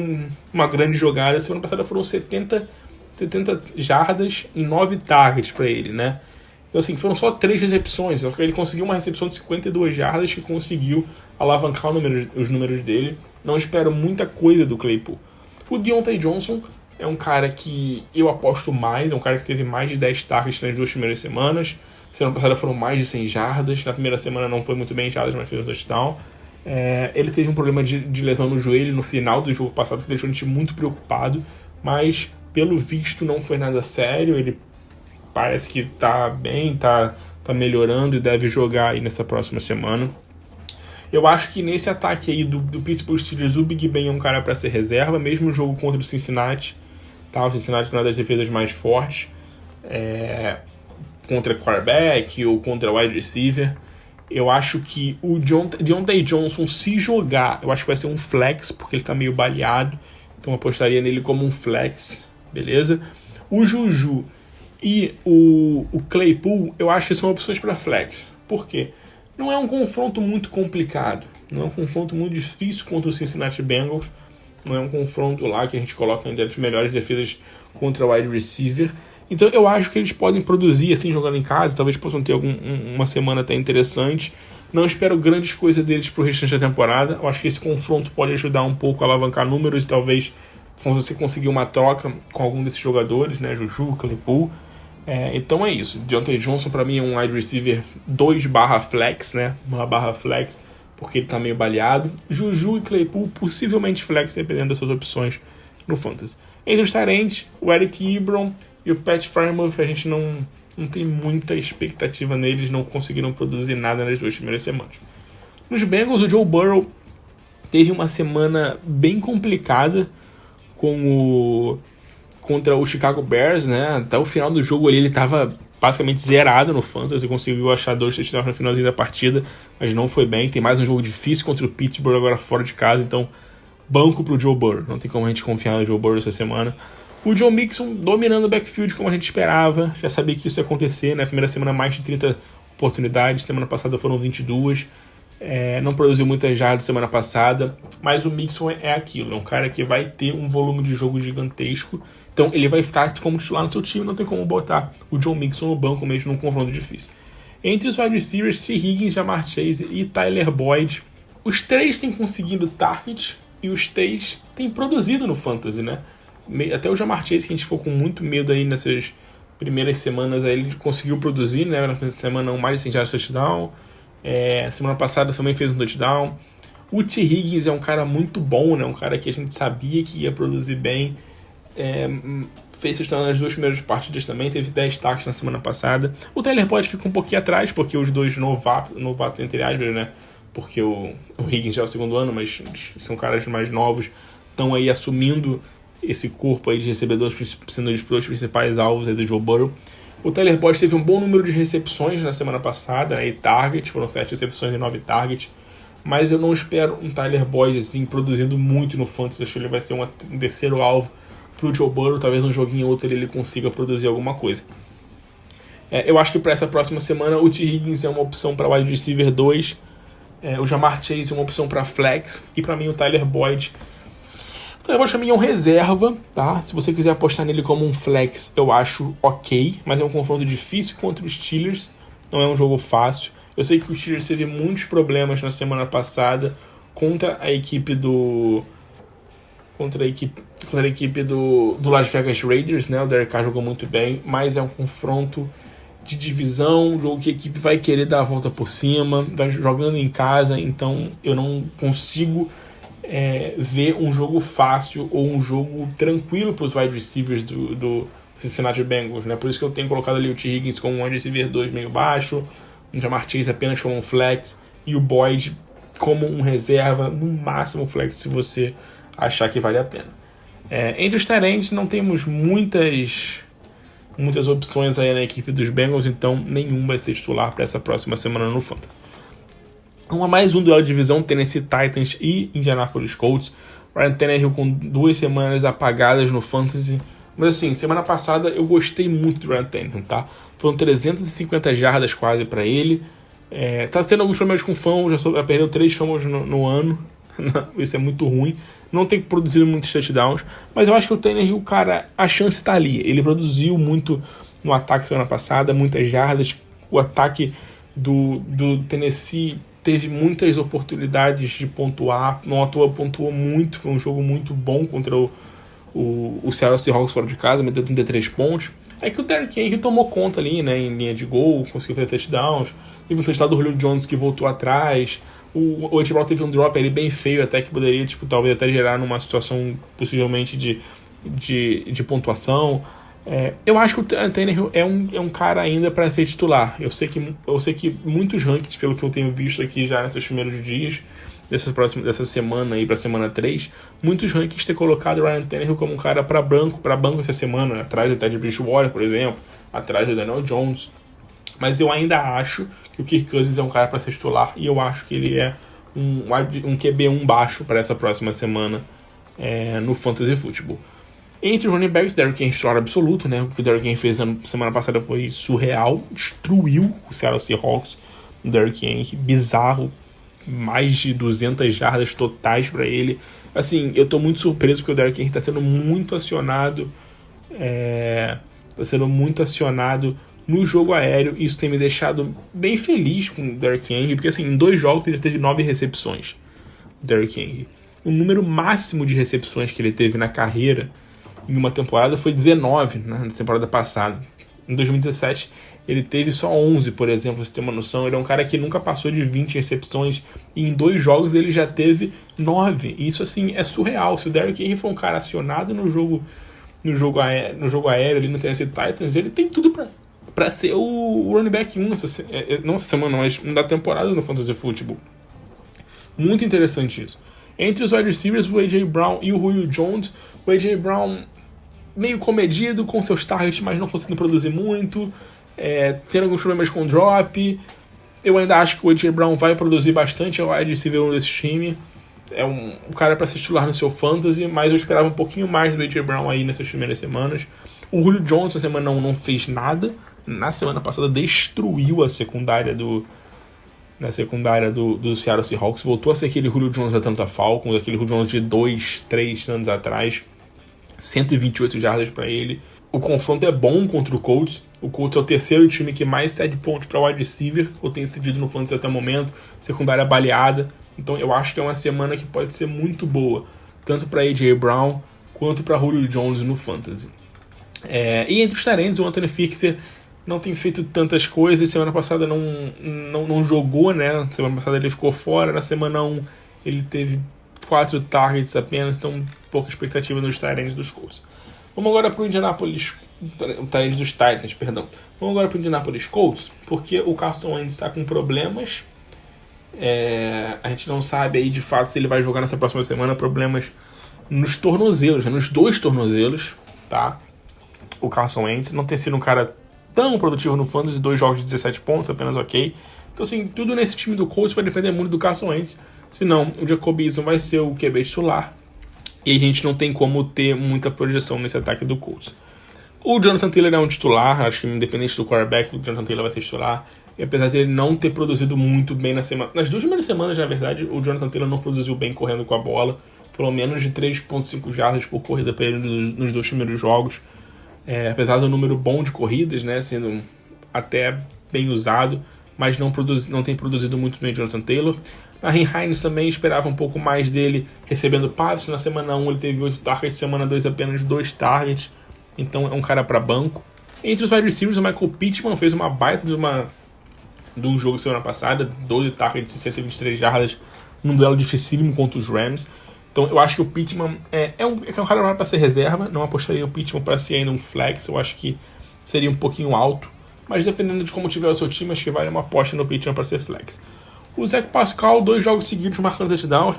Speaker 1: uma grande jogada. Semana passada foram 70 jardas e 9 targets para ele, né? Então, assim, foram só 3 recepções. Ele conseguiu uma recepção de 52 jardas que conseguiu alavancar os números dele. Não espero muita coisa do Claypool. O Diontae Johnson é um cara que eu aposto mais, é um cara que teve mais de 10 targets nas 2 primeiras semanas. Semana passada foram mais de 100 jardas. Na primeira semana não foi muito bem em jardas, mas fez um touchdown. Ele teve um problema de lesão no joelho no final do jogo passado, que deixou a gente muito preocupado. Mas, pelo visto, não foi nada sério. Ele parece que tá bem, tá melhorando e deve jogar aí nessa próxima semana. Eu acho que nesse ataque aí do Pittsburgh Steelers, o Big Ben é um cara para ser reserva, mesmo no jogo contra o Cincinnati. Tá? O Cincinnati não é das defesas mais fortes. Contra quarterback ou contra wide receiver. Eu acho que o Diontae Johnson, se jogar, eu acho que vai ser um flex, porque ele tá meio baleado. Então eu apostaria nele como um flex, beleza? O Juju e o Claypool, eu acho que são opções para flex. Por quê? Não é um confronto muito complicado. Não é um confronto muito difícil contra o Cincinnati Bengals. Não é um confronto lá que a gente coloca entre as melhores defesas contra o wide receiver. Então eu acho que eles podem produzir assim, jogando em casa. Talvez possam ter uma semana até interessante. Não espero grandes coisas deles pro restante da temporada. Eu acho que esse confronto pode ajudar um pouco a alavancar números e talvez você conseguir uma troca com algum desses jogadores, né? Juju, Claypool. Então é isso. Diontae Johnson para mim é um wide receiver 2/flex, né? Uma barra flex, porque ele tá meio baleado. Juju e Claypool possivelmente flex, dependendo das suas opções no Fantasy. Entre os tarentes, o Eric Ebron e o Pat Freiermuth, a gente não tem muita expectativa neles, não conseguiram produzir nada nas 2 primeiras semanas. Nos Bengals, o Joe Burrow teve uma semana bem complicada contra o Chicago Bears, né? Até o final do jogo ali ele estava basicamente zerado no Fantasy, conseguiu achar 2 touchdowns no finalzinho da partida, mas não foi bem. Tem mais um jogo difícil contra o Pittsburgh agora fora de casa, então banco pro Joe Burrow. Não tem como a gente confiar no Joe Burrow essa semana. O Joe Mixon dominando o backfield como a gente esperava, já sabia que isso ia acontecer, né? Primeira semana mais de 30 oportunidades, semana passada foram 22. Não produziu muitas jardas semana passada, mas o Mixon é aquilo, é um cara que vai ter um volume de jogo gigantesco, então ele vai estar como titular no seu time, não tem como botar o Joe Mixon no banco mesmo num confronto difícil. Entre os wide receivers, T. Higgins, Ja'Marr Chase e Tyler Boyd, os 3 têm conseguido target e os 3 têm produzido no Fantasy, né? Até o Ja'Marr Chase, que a gente ficou com muito medo aí nessas primeiras semanas, aí ele conseguiu produzir, né? Na primeira semana, mais de 100 jardas de touchdown. Semana passada também fez um touchdown. O T. Higgins é um cara muito bom, né? Um cara que a gente sabia que ia produzir bem. Fez touchdown nas 2 primeiras partidas também, teve 10 tackles na semana passada. O Tyler Boyd fica um pouquinho atrás, porque os 2 novatos entre aspas, né? Porque o Higgins já é o 2º ano, mas são caras mais novos, estão aí assumindo esse corpo aí de recebedores, sendo os 2 principais alvos aí do Joe Burrow. O Tyler Boyd teve um bom número de recepções na semana passada, né, e target, foram 7 recepções e 9 targets, mas eu não espero um Tyler Boyd assim, produzindo muito no Fantasy. Acho que ele vai ser um terceiro alvo pro Joe Burrow, talvez um joguinho ou outro ele consiga produzir alguma coisa. Eu acho que para essa próxima semana o T. Higgins é uma opção para wide receiver 2, o Ja'Marr Chase é uma opção para flex, e para mim o Tyler Boyd para mim é um reserva, tá? Se você quiser apostar nele como um flex, eu acho ok, mas é um confronto difícil contra os Steelers, não é um jogo fácil. Eu sei que o Steelers teve muitos problemas na semana passada contra a equipe do Las Vegas Raiders, né? O Derek Carr jogou muito bem, mas é um confronto de divisão, um jogo que a equipe vai querer dar a volta por cima, vai jogando em casa, então eu não consigo ver um jogo fácil ou um jogo tranquilo para os wide receivers do Cincinnati Bengals, né? Por isso que eu tenho colocado ali o T. Higgins como um wide receiver 2 meio baixo, o Ja'Marr Chase apenas como um flex e o Boyd como um reserva, no máximo flex se você achar que vale a pena. Entre os tarentes não temos muitas muitas opções aí na equipe dos Bengals, então nenhum vai ser titular para essa próxima semana no Fantasy. Mais um duelo de divisão, Tennessee Titans e Indianapolis Colts. Ryan Tannehill com 2 semanas apagadas no Fantasy. Mas assim, semana passada eu gostei muito do Ryan Tannehill, tá? Foram 350 jardas quase para ele. Tá tendo alguns problemas com fumbles, já perdeu 3 fumbles no ano. Isso é muito ruim. Não tem produzido muitos touchdowns. Mas eu acho que o Tannehill, cara, a chance tá ali. Ele produziu muito no ataque semana passada, muitas jardas. O ataque do Tennessee teve muitas oportunidades de pontuar, não à toa pontuou muito, foi um jogo muito bom contra o Seattle Seahawks fora de casa, meteu 33 pontos. É que o Derrick Henry tomou conta ali, né, em linha de gol, conseguiu fazer touchdowns, teve um touchdown do Julio Jones que voltou atrás, o AJ Brown teve um drop ali bem feio, até que poderia, talvez até gerar numa situação possivelmente de pontuação. Eu acho que o Tannehill é um cara ainda para ser titular. Eu sei que muitos rankings, pelo que eu tenho visto aqui já nesses primeiros dias, dessa semana aí para semana 3, muitos rankings têm colocado o Ryan Tannehill como um cara para banco essa semana, atrás do Teddy Bridgewater, por exemplo, atrás do Daniel Jones. Mas eu ainda acho que o Kirk Cousins é um cara para ser titular e eu acho que ele é um QB1 baixo para essa próxima semana no Fantasy Football. Entre os running backs, Derrick Henry titular absoluto, né? O que o Derrick Henry fez semana passada foi surreal, destruiu o Seattle Seahawks. O Derrick Henry, bizarro, mais de 200 jardas totais para ele. Assim, eu tô muito surpreso porque o Derrick Henry tá sendo muito acionado, no jogo aéreo, e isso tem me deixado bem feliz com o Derrick Henry, porque assim, em 2 jogos ele já teve 9 recepções, o Derrick Henry. O número máximo de recepções que ele teve na carreira em uma temporada foi 19, né, na temporada passada. Em 2017 ele teve só 11, por exemplo, pra você ter uma noção. Ele é um cara que nunca passou de 20 recepções e em 2 jogos ele já teve 9. E isso assim é surreal. Se o Derrick Henry for um cara acionado no jogo aéreo ali no Tennessee Titans, ele tem tudo pra ser o running back 1 não essa semana, mas da temporada no Fantasy Football. Muito interessante isso. Entre os wide receivers, o A.J. Brown e o Julio Jones. O A.J. Brown meio comedido com seus targets, mas não conseguindo produzir muito, tendo alguns problemas com drop. Eu ainda acho que o A.J. Brown vai produzir bastante, é o wide receiver 1 desse time. É um cara para se titular no seu fantasy, mas eu esperava um pouquinho mais do A.J. Brown aí nessas primeiras semanas. O Julio Jones na semana não fez nada. Na semana passada destruiu a secundária do Seattle Seahawks. Voltou a ser aquele Julio Jones da Atlanta Falcons, aquele Julio Jones de 2-3 anos atrás. 128 jardas para ele. O confronto é bom contra o Colts. O Colts é o terceiro time que mais cede pontos para wide receiver, ou tem cedido no fantasy até o momento. Secundária baleada. Então eu acho que é uma semana que pode ser muito boa, tanto para A.J. Brown quanto para Julio Jones no fantasy. E entre os tarentes, o Anthony Fixer não tem feito tantas coisas. Semana passada não jogou, né? Semana passada ele ficou fora. Na semana 1 ele teve 4 targets apenas, então pouca expectativa nos tarentes dos Colts. Vamos agora para o Indianapolis, tarentes dos Titans, perdão. Vamos agora para o Indianapolis Colts, porque o Carson Wentz está com problemas. A gente não sabe aí de fato se ele vai jogar nessa próxima semana. Problemas nos tornozelos, né? Nos 2 tornozelos, tá? O Carson Wentz não tem sido um cara tão produtivo no fantasy, 2 jogos de 17 pontos, apenas ok. Então assim, tudo nesse time do Colts vai depender muito do Carson Wentz. Senão, o Jacoby Eason vai ser o QB titular. E a gente não tem como ter muita projeção nesse ataque do Colts. O Jonathan Taylor é um titular. Acho que independente do quarterback, o Jonathan Taylor vai ser titular. E apesar de ele não ter produzido muito bem nas 2 primeiras semanas, na verdade, o Jonathan Taylor não produziu bem correndo com a bola. Pelo menos de 3.5 jardas por corrida para ele nos 2 primeiros jogos. Apesar do número bom de corridas, né, sendo até bem usado, mas não tem produzido muito bem o Jonathan Taylor. A Hines também esperava um pouco mais dele recebendo passes. Na semana 1 ele teve 8 targets, semana 2 apenas 2 targets. Então é um cara para banco. Entre os wide receivers, o Michael Pittman fez uma baita de um jogo semana passada, 12 targets e 123 jardas num duelo dificílimo contra os Rams. Então eu acho que o Pittman é um cara para ser reserva. Não apostaria o Pittman para ser ainda um flex. Eu acho que seria um pouquinho alto. Mas dependendo de como tiver o seu time, acho que vale uma aposta no Pittman para ser flex. O Zach Pascal, 2 jogos seguidos marcando touchdowns.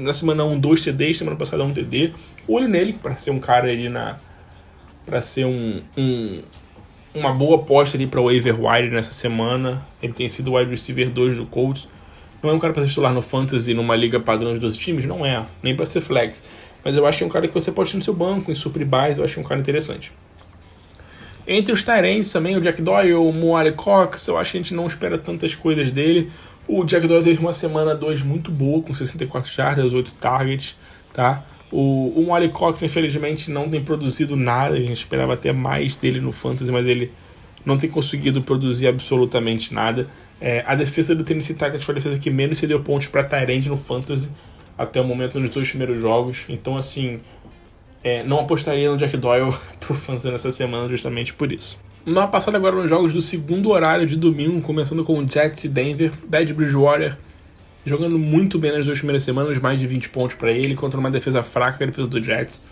Speaker 1: Na semana 1, 2 TDs, semana passada 1 TD. Olho nele para ser um cara ali para ser um uma boa aposta ali para o waiver wire nessa semana. Ele tem sido o wide receiver 2 do Colts. Não é um cara para ser titular no Fantasy, numa liga padrão de 12 times? Não é, nem para ser flex. Mas eu acho que é um cara que você pode ter no seu banco, em suprir buys, eu acho que é um cara interessante. Entre os tight ends também, o Jack Doyle, o Mo Alie-Cox, eu acho que a gente não espera tantas coisas dele. O Jack Doyle teve uma semana 2 muito boa, com 64 jardas, 8 targets, tá? O Mo Alie-Cox, infelizmente, não tem produzido nada, a gente esperava até mais dele no Fantasy, mas ele não tem conseguido produzir absolutamente nada. A defesa do Tennessee Titans foi a defesa que menos cedeu pontos para tight end no Fantasy até o momento nos 2 primeiros jogos. Então, assim, não apostaria no Jack Doyle pro Fantasy nessa semana justamente por isso. Vamos passar agora nos jogos do segundo horário de domingo, começando com o Jets e Denver. Teddy Bridgewater jogando muito bem nas 2 primeiras semanas, mais de 20 pontos para ele, contra uma defesa fraca, a defesa do Jets.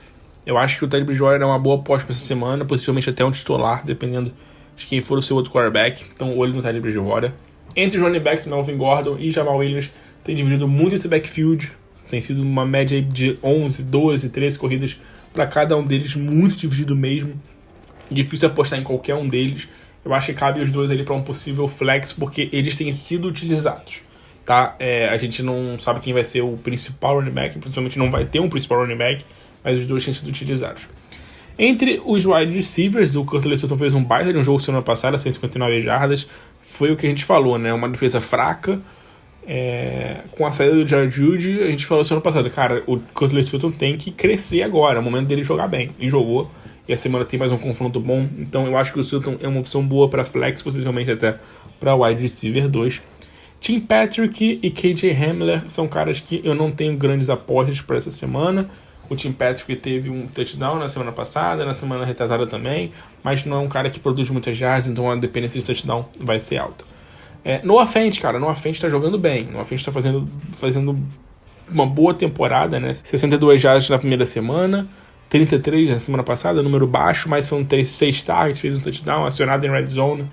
Speaker 1: Eu acho que o Teddy Bridgewater é uma boa aposta para essa semana, possivelmente até um titular, dependendo de quem for o seu outro quarterback. Então, olho no Teddy Bridgewater. Entre os running backs, Melvin Gordon e Jamal Williams, tem dividido muito esse backfield. Tem sido uma média de 11, 12, 13 corridas para cada um deles, muito dividido mesmo. Difícil apostar em qualquer um deles. Eu acho que cabe os dois ali para um possível flex, porque eles têm sido utilizados. Tá? A gente não sabe quem vai ser o principal running back, principalmente não vai ter um principal running back, mas os dois têm sido utilizados. Entre os wide receivers, o Courtland Sutton fez um baita de um jogo semana passada, 159 jardas. Foi o que a gente falou, né? Uma defesa fraca. Com a saída do Jared Judy, a gente falou semana passada, cara, o Courtland Sutton tem que crescer agora, é o momento dele jogar bem. E jogou. E a semana tem mais um confronto bom. Então eu acho que o Sutton é uma opção boa para flex, possivelmente até para wide receiver 2. Tim Patrick e KJ Hamler são caras que eu não tenho grandes apostas para essa semana. O Tim Patrick teve um touchdown na semana passada, na semana retrasada também, mas não é um cara que produz muitas jardas, então a dependência de touchdown vai ser alta. Noah Fant, cara, Noah Fant tá jogando bem. Noah Fant tá fazendo uma boa temporada, né? 62 jardas na primeira semana, 33 na semana passada, número baixo, mas são 6 targets, fez um touchdown, acionado em red zone.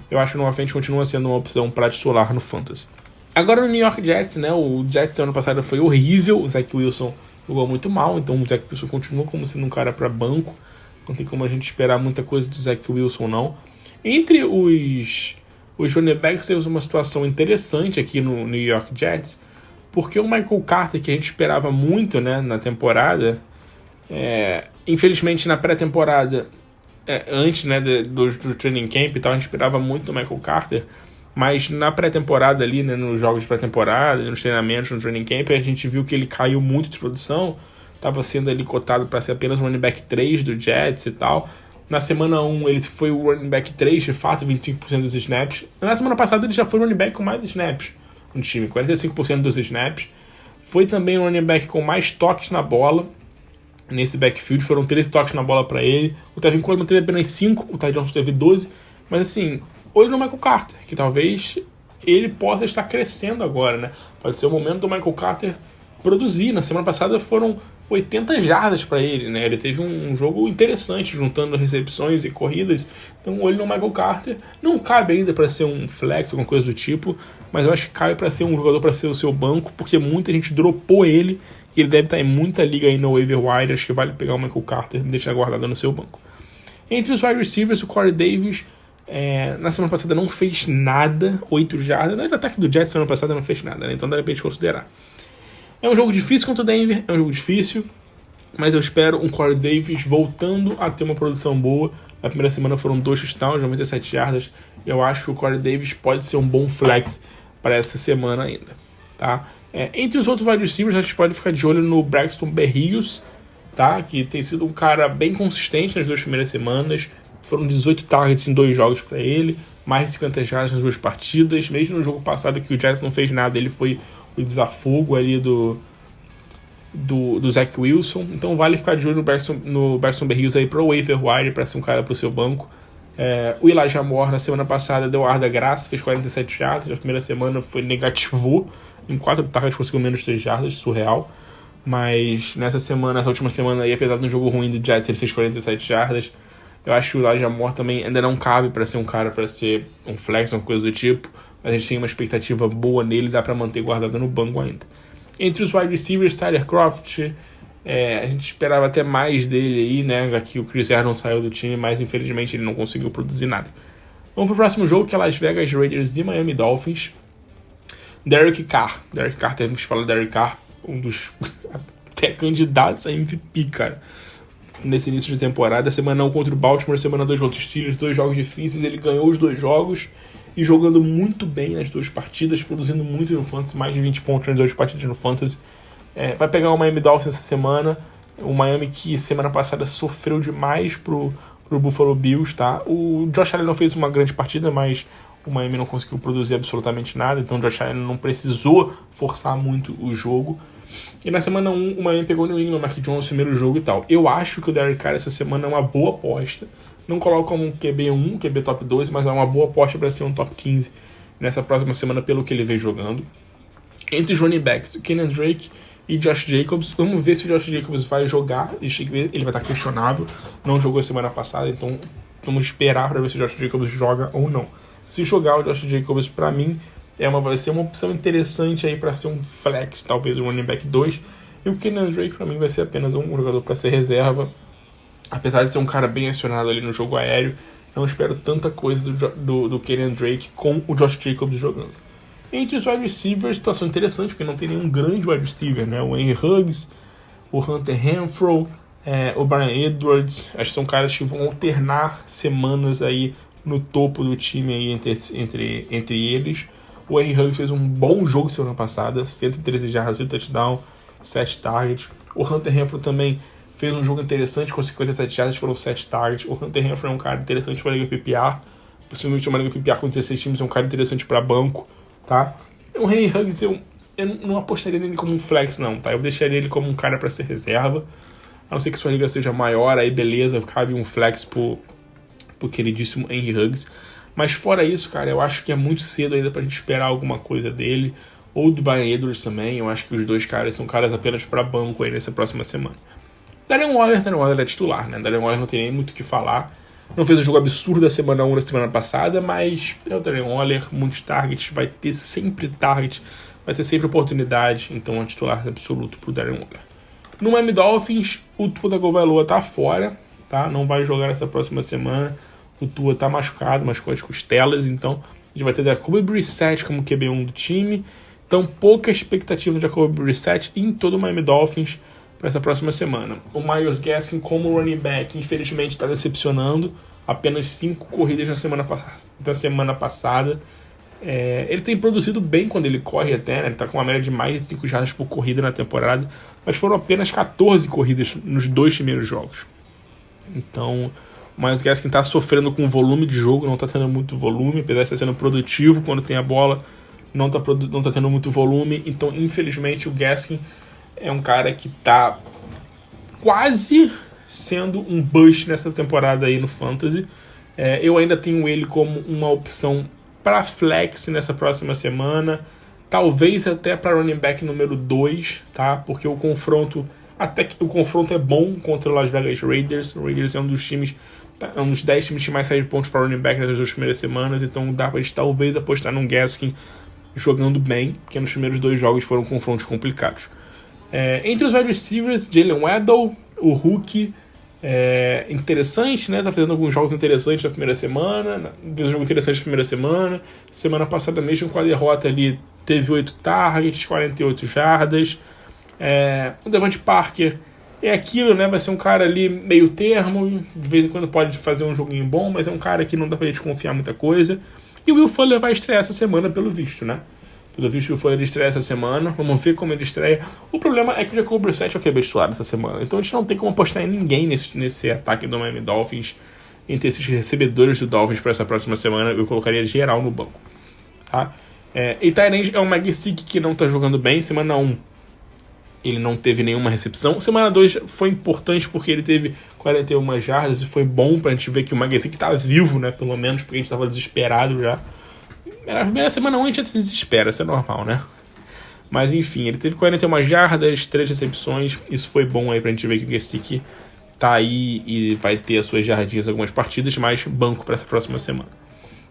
Speaker 1: Eu acho que o Noah Fant continua sendo uma opção para titular no Fantasy. Agora no New York Jets, né? O Jets da ano passada foi horrível, o Zach Wilson jogou muito mal, então o Zach Wilson continua como sendo um cara para banco. Não tem como a gente esperar muita coisa do Zach Wilson, não. Entre os running backs, temos uma situação interessante aqui no New York Jets, porque o Michael Carter, que a gente esperava muito, né, na temporada, infelizmente na pré-temporada, antes, né, do training camp e tal, a gente esperava muito do Michael Carter, mas na pré-temporada ali, né, nos jogos de pré-temporada, nos treinamentos, no training camp, a gente viu que ele caiu muito de produção, estava sendo ali cotado para ser apenas um running back 3 do Jets e tal. Na semana 1 ele foi o running back 3, de fato, 25% dos snaps. Na semana passada ele já foi o running back com mais snaps no time, 45% dos snaps. Foi também o running back com mais toques na bola nesse backfield, foram 13 toques na bola para ele. O Tevin Coleman teve apenas 5, o Ty Johnson teve 12. Mas assim, olho no Michael Carter, que talvez ele possa estar crescendo agora, né? Pode ser o momento do Michael Carter produzir. Na semana passada foram 80 jardas para ele, né? Ele teve um jogo interessante, juntando recepções e corridas. Então, olho no Michael Carter. Não cabe ainda para ser um flex, alguma coisa do tipo, mas eu acho que cabe para ser um jogador para ser o seu banco, porque muita gente dropou ele e ele deve estar em muita liga aí no waiver wire. Acho que vale pegar o Michael Carter e deixar guardado no seu banco. Entre os wide receivers, o Corey Davis na semana passada não fez nada, 8 jardas. No ataque do Jets semana passada não fez nada, né? Então dá pra gente considerar. É um jogo difícil contra o Denver, é um jogo difícil, mas eu espero um Corey Davis voltando a ter uma produção boa. Na primeira semana foram 2 touchdowns, 97 jardas. Eu acho que o Corey Davis pode ser um bom flex para essa semana ainda, tá? Entre os outros wide receivers, a gente pode ficar de olho no Braxton Berrios, tá? Que tem sido um cara bem consistente nas 2 primeiras semanas. Foram 18 targets em 2 jogos para ele, mais de 50 jardas nas 2 partidas. Mesmo no jogo passado que o Jets não fez nada, ele foi o desafogo ali do Zach Wilson. Então vale ficar de olho no Braxton Berrios aí para o waiver wire, para ser um cara para o seu banco. O Elijah Moore na semana passada deu ar da graça, fez 47 jardas. Na primeira semana foi negativo, em 4 targets conseguiu menos 3 jardas, surreal. Mas nessa última semana aí, apesar do jogo ruim do Jets, ele fez 47 jardas. Eu acho que o Elijah Moore também ainda não cabe para ser um cara para ser um flex, uma coisa do tipo. Mas a gente tem uma expectativa boa nele, dá para manter guardado no banco ainda. Entre os wide receivers, Tyler Croft, A gente esperava até mais dele aí, né? Já que o Chris Herndon saiu do time, mas infelizmente ele não conseguiu produzir nada. Vamos pro próximo jogo, que é Las Vegas Raiders e Miami Dolphins. Derek Carr, temos que falar de Derek Carr, um dos até candidatos a MVP, cara, nesse início de temporada. Semana 1 contra o Baltimore, semana 2 contra os Steelers, 2 jogos difíceis, ele ganhou os 2 jogos e jogando muito bem nas 2 partidas, produzindo muito no Fantasy, mais de 20 pontos nas 2 partidas no Fantasy. Vai pegar o Miami Dolphins essa semana, o Miami que semana passada sofreu demais pro Buffalo Bills, tá? O Josh Allen não fez uma grande partida, mas o Miami não conseguiu produzir absolutamente nada, então o Josh Allen não precisou forçar muito o jogo. E na semana 1, o Miami pegou o New England, Mac Jones, no primeiro jogo e tal. Eu acho que o Derek Carr essa semana é uma boa aposta. Não coloco como um QB1, QB top 12, mas é uma boa aposta para ser um top 15 nessa próxima semana, pelo que ele vem jogando. Entre os running backs, o Kenyan Drake e Josh Jacobs. Vamos ver se o Josh Jacobs vai jogar. Ele vai estar questionável. Não jogou semana passada, então vamos esperar para ver se o Josh Jacobs joga ou não. Se jogar o Josh Jacobs, para mim, vai ser uma opção interessante aí para ser um flex, talvez um running back 2. E o Kenyan Drake, para mim, vai ser apenas um jogador para ser reserva. Apesar de ser um cara bem acionado ali no jogo aéreo, não espero tanta coisa do Kenyan Drake com o Josh Jacobs jogando. Entre os wide receivers, situação interessante, porque não tem nenhum grande wide receiver, né? O Henry Huggs, o Hunter Renfrow, o Brian Edwards, acho que são caras que vão alternar semanas aí no topo do time aí entre eles. O Henry Huggs fez um bom jogo semana passada, 113 jardas e touchdown, 7 targets. O Hunter Renfrow também fez um jogo interessante, com 57 jardas, foram 7 targets. O Hunter Renfrow é um cara interessante para a Liga PPR, possivelmente uma Liga PPR com 16 times, é um cara interessante para banco, tá? O Henry Huggs, eu não apostaria nele como um flex, não, tá? Eu deixaria ele como um cara para ser reserva, a não ser que sua liga seja maior, aí beleza, cabe um flex pro queridíssimo Henry Huggs. Mas fora isso, cara, eu acho que é muito cedo ainda pra gente esperar alguma coisa dele, ou do Brian Edwards também. Eu acho que os dois caras são caras apenas para banco aí nessa próxima semana. Darren Waller é titular, né? Darren Waller não tem nem muito o que falar. Não fez um jogo absurdo da semana 1 da semana passada, mas é o Darren Waller, muitos targets, vai ter sempre target, vai ter sempre oportunidade, então é um titular absoluto pro Darren Waller. No Miami Dolphins, o Tua Tagovailoa tá fora, tá? Não vai jogar nessa próxima semana. O Tua tá machucado as costelas, então a gente vai ter Jacoby Brissett como QB1 do time. Então, pouca expectativa de Jacoby Brissett em todo o Miami Dolphins para essa próxima semana. O Myles Gaskin como running back, infelizmente, está decepcionando. Apenas 5 corridas na semana passada. Ele tem produzido bem quando ele corre até, né? Ele está com uma média de mais de 5 jardas por corrida na temporada, mas foram apenas 14 corridas nos 2 primeiros jogos. Então, o Myles Gaskin está sofrendo com o volume de jogo, não está tendo muito volume, apesar de estar sendo produtivo quando tem a bola, não está tendo muito volume. Então, infelizmente, o Gaskin é um cara que está quase sendo um bust nessa temporada aí no Fantasy. Eu ainda tenho ele como uma opção para flex nessa próxima semana, talvez até para running back número 2, tá? Porque o confronto é bom contra o Las Vegas Raiders. O Raiders é um dos 10 times que mais saem de pontos para running back nas 2 primeiras semanas, então dá pra gente talvez apostar num Gaskin jogando bem, porque nos primeiros 2 jogos foram confrontos complicados. Entre os wide receivers, Jalen Waddle, o Hulk, interessante, né? Tá fazendo alguns jogos interessantes na primeira semana, fez um jogo interessante na primeira semana. Semana passada, mesmo com a derrota ali, teve 8 targets, 48 jardas. O Devante Parker é aquilo, né? Vai ser um cara ali meio termo, de vez em quando pode fazer um joguinho bom, mas é um cara que não dá pra gente confiar muita coisa. E o Will Fuller vai estrear essa semana, pelo visto, né? Pelo visto, o Will Fuller estreia essa semana. Vamos ver como ele estreia. O problema é que o Jacoby Brissett é o QB titular essa semana, então a gente não tem como apostar em ninguém nesse ataque do Miami Dolphins. Entre esses recebedores do Dolphins para essa próxima semana, eu colocaria geral no banco, tá? E Tyrande é um McGissick que não tá jogando bem. Semana 1 ele não teve nenhuma recepção. Semana 2 foi importante porque ele teve 41 jardas e foi bom pra gente ver que o McGissick tá vivo, né? Pelo menos, porque a gente tava desesperado já. Na primeira semana 1 a gente já se desespera, isso é normal, né? Mas enfim, ele teve 41 jardas, 3 recepções. Isso foi bom aí pra gente ver que o McGissick tá aí e vai ter as suas jardinhas em algumas partidas, mas banco pra essa próxima semana.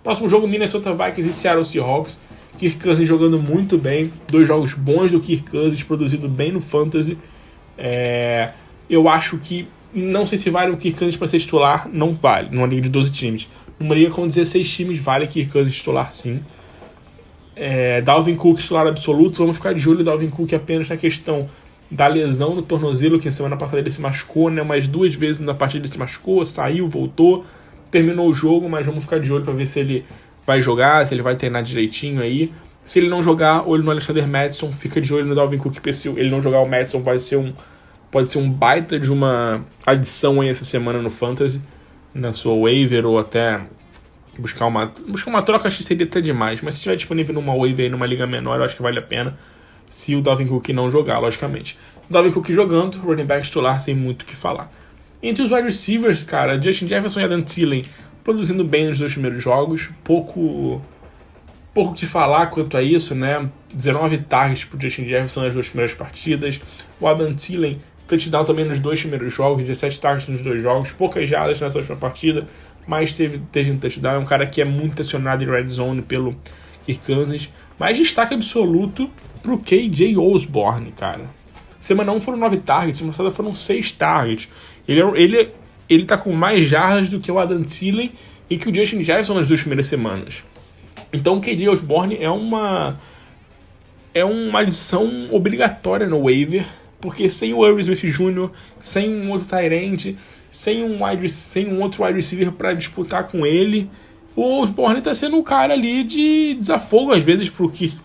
Speaker 1: Próximo jogo, Minnesota Vikings e Seattle Seahawks. Kirk Cousins jogando muito bem, 2 jogos bons do Kirk Cousins, produzido bem no Fantasy. Eu acho que, não sei se vale o Kirk Cousins para ser titular, não vale, numa liga de 12 times. Numa liga com 16 times, vale Kirk Cousins titular sim. Dalvin Cook titular absoluto, vamos ficar de olho no Dalvin Cook apenas na questão da lesão no tornozelo, que semana passada ele se machucou, né? Mais 2 vezes na partida ele se machucou, saiu, voltou, terminou o jogo, mas vamos ficar de olho para ver se ele vai jogar, se ele vai treinar direitinho aí. Se ele não jogar, olho no Alexander Mattison, fica de olho no Dalvin Cook, porque se ele não jogar, o Mattison pode ser um baita de uma adição aí essa semana no Fantasy, na sua waiver, ou até buscar uma troca, acho que seria até demais, mas se estiver disponível numa waiver aí, numa liga menor, eu acho que vale a pena, se o Dalvin Cook não jogar, logicamente. O Dalvin Cook jogando, running back titular, sem muito o que falar. Entre os wide receivers, cara, Justin Jefferson e Adam Thielen produzindo bem nos 2 primeiros jogos, pouco que falar quanto a isso, né? 19 targets pro Justin Jefferson nas 2 primeiras partidas, o Adam Thielen, touchdown também nos 2 primeiros jogos, 17 targets nos 2 jogos, poucas jardas nessa última partida, mas teve um touchdown, é um cara que é muito acionado em red zone pelo Kirk Cousins, mas destaque absoluto pro KJ Osborne, cara. Semana 1 foram 9 targets, semana passada foram 6 targets. Ele tá com mais jardas do que o Adam Thielen e que o Justin Jefferson nas 2 primeiras semanas. Então o KJ Osborne é uma lição obrigatória no waiver, porque sem o Irv Smith Jr., sem um outro tight end, sem um outro wide receiver para disputar com ele, o Osborne tá sendo um cara ali de desafogo, às vezes, pro Kirk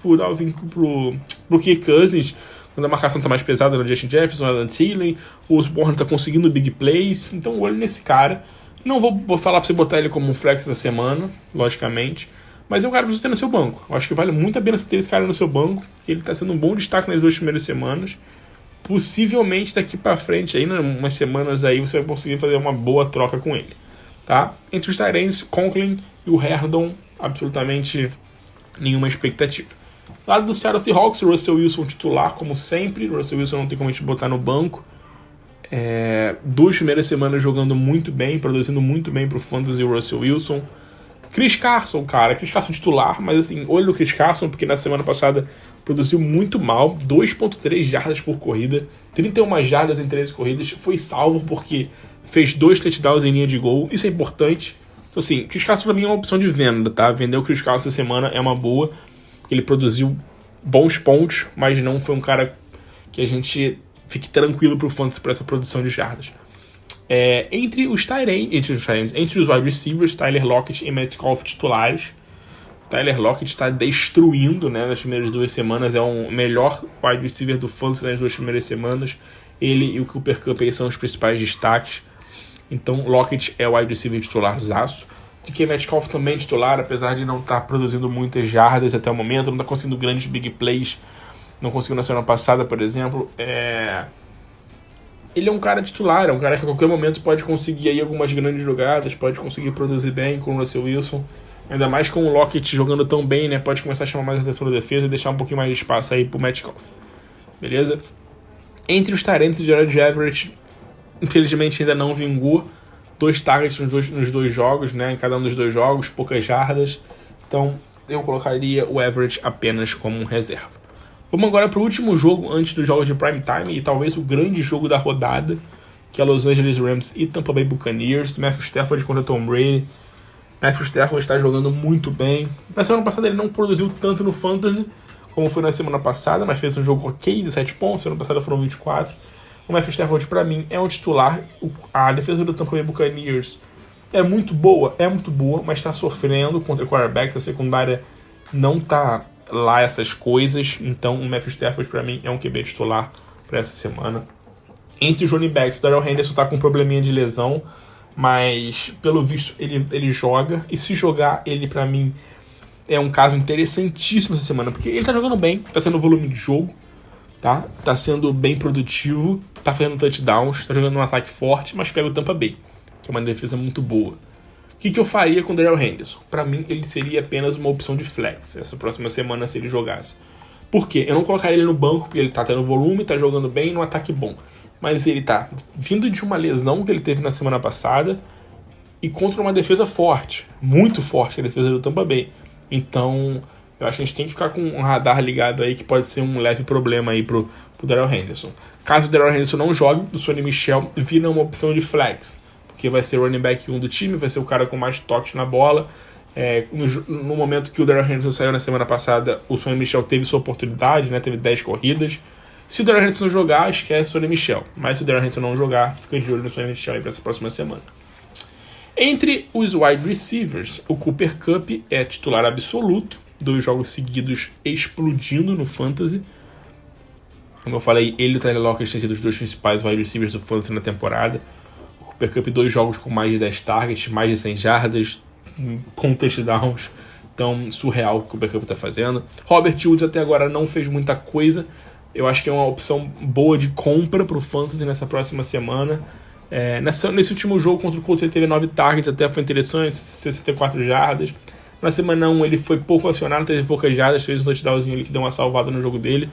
Speaker 1: Cousins, quando a marcação tá mais pesada no Justin Jefferson, no Adam Thielen, o Osborne tá conseguindo big plays, então olho nesse cara. Não vou falar pra você botar ele como um flex essa semana, logicamente, mas é um cara pra você ter no seu banco. Eu acho que vale muito a pena você ter esse cara no seu banco, ele tá sendo um bom destaque nas 2 primeiras semanas. Possivelmente daqui pra frente, aí, umas semanas aí, você vai conseguir fazer uma boa troca com ele, tá? Entre os tight ends, Conklin e o Herdon, absolutamente nenhuma expectativa. Lado do Seattle Seahawks, o Russell Wilson titular, como sempre. O Russell Wilson não tem como a gente botar no banco. 2 primeiras semanas jogando muito bem, produzindo muito bem pro Fantasy, o Russell Wilson. Chris Carson, cara. Chris Carson titular, mas assim, olho no Chris Carson, porque na semana passada produziu muito mal. 2.3 jardas por corrida, 31 jardas em 13 corridas. Foi salvo porque fez 2 touchdowns em linha de gol. Isso é importante. Então assim, Chris Carson pra mim é uma opção de venda, tá? Vender o Chris Carson essa semana é uma boa. Ele produziu bons pontos, mas não foi um cara que a gente fique tranquilo pro Fantasy por essa produção de jardas. Entre os wide receivers, Tyler Lockett e Metcalf titulares. Tyler Lockett está destruindo, né, nas primeiras 2 semanas, é o melhor wide receiver do Fantasy nas 2 primeiras semanas. Ele e o Cooper Kupp são os principais destaques. Então Lockett é o wide receiver titularzaço. DK Metcalf também titular, apesar de não estar produzindo muitas jardas até o momento, não está conseguindo grandes big plays, não conseguiu na semana passada, por exemplo. Ele é um cara titular, é um cara que a qualquer momento pode conseguir aí algumas grandes jogadas, pode conseguir produzir bem com o Russell Wilson, ainda mais com o Lockett jogando tão bem, né? Pode começar a chamar mais atenção da defesa e deixar um pouquinho mais de espaço aí pro Metcalf, beleza? Entre os talentos de Gerald Everett, infelizmente ainda não vingou. 2 targets nos 2 jogos, né? Em cada um dos 2 jogos, poucas jardas. Então eu colocaria o Everett apenas como um reserva. Vamos agora para o último jogo antes dos jogos de prime time e talvez o grande jogo da rodada, que é Los Angeles Rams e Tampa Bay Buccaneers. Matthew Stafford contra Tom Brady. Matthew Stafford está jogando muito bem. Na semana passada ele não produziu tanto no Fantasy como foi na semana passada, mas fez um jogo ok de 7 pontos. Semana passada foram 24. O Matthew Stafford, para mim, é um titular. A defesa do Tampa Bay Buccaneers é muito boa, mas está sofrendo contra o quarterback. A secundária não está lá essas coisas. Então, o Matthew Stafford, para mim, é um QB titular para essa semana. Entre os running backs, Darrell Henderson está com um probleminha de lesão, mas, pelo visto, ele joga. E se jogar, ele, para mim, é um caso interessantíssimo essa semana, porque ele está jogando bem, está tendo volume de jogo, tá sendo bem produtivo, tá fazendo touchdowns, tá jogando um ataque forte, mas pega o Tampa Bay, que é uma defesa muito boa. O que eu faria com o Darrell Henderson? Pra mim, ele seria apenas uma opção de flex essa próxima semana se ele jogasse. Por quê? Eu não colocaria ele no banco, porque ele tá tendo volume, tá jogando bem, num ataque bom. Mas ele tá vindo de uma lesão que ele teve na semana passada e contra uma defesa forte, muito forte, a defesa do Tampa Bay. Então, eu acho que a gente tem que ficar com um radar ligado aí, que pode ser um leve problema aí pro Darrell Henderson. Caso o Darrell Henderson não jogue, o Sonny Michel vira uma opção de flex, porque vai ser o running back 1 do time, vai ser o cara com mais toques na bola. No momento que o Darrell Henderson saiu na semana passada, o Sonny Michel teve sua oportunidade, né? Teve 10 corridas. Se o Darrell Henderson jogar, esquece o Sonny Michel. Mas se o Darrell Henderson não jogar, fica de olho no Sonny Michel aí para essa próxima semana. Entre os wide receivers, o Cooper Kupp é titular absoluto, 2 jogos seguidos explodindo no Fantasy. Como eu falei, ele e o Tyler Lockett têm sido os 2 principais wide receivers do Fantasy na temporada. O Cooper Kupp, 2 jogos com mais de 10 targets, mais de 100 jardas, com touchdowns. Então, surreal o que o Cooper Kupp está fazendo. Robert Woods até agora não fez muita coisa. Eu acho que é uma opção boa de compra para o Fantasy nessa próxima semana. Nesse último jogo contra o Colts ele teve 9 targets, até foi interessante, 64 jardas. Na semana 1 ele foi pouco acionado, teve poucas jardas, fez um touchdownzinho ali que deu uma salvada no jogo dele.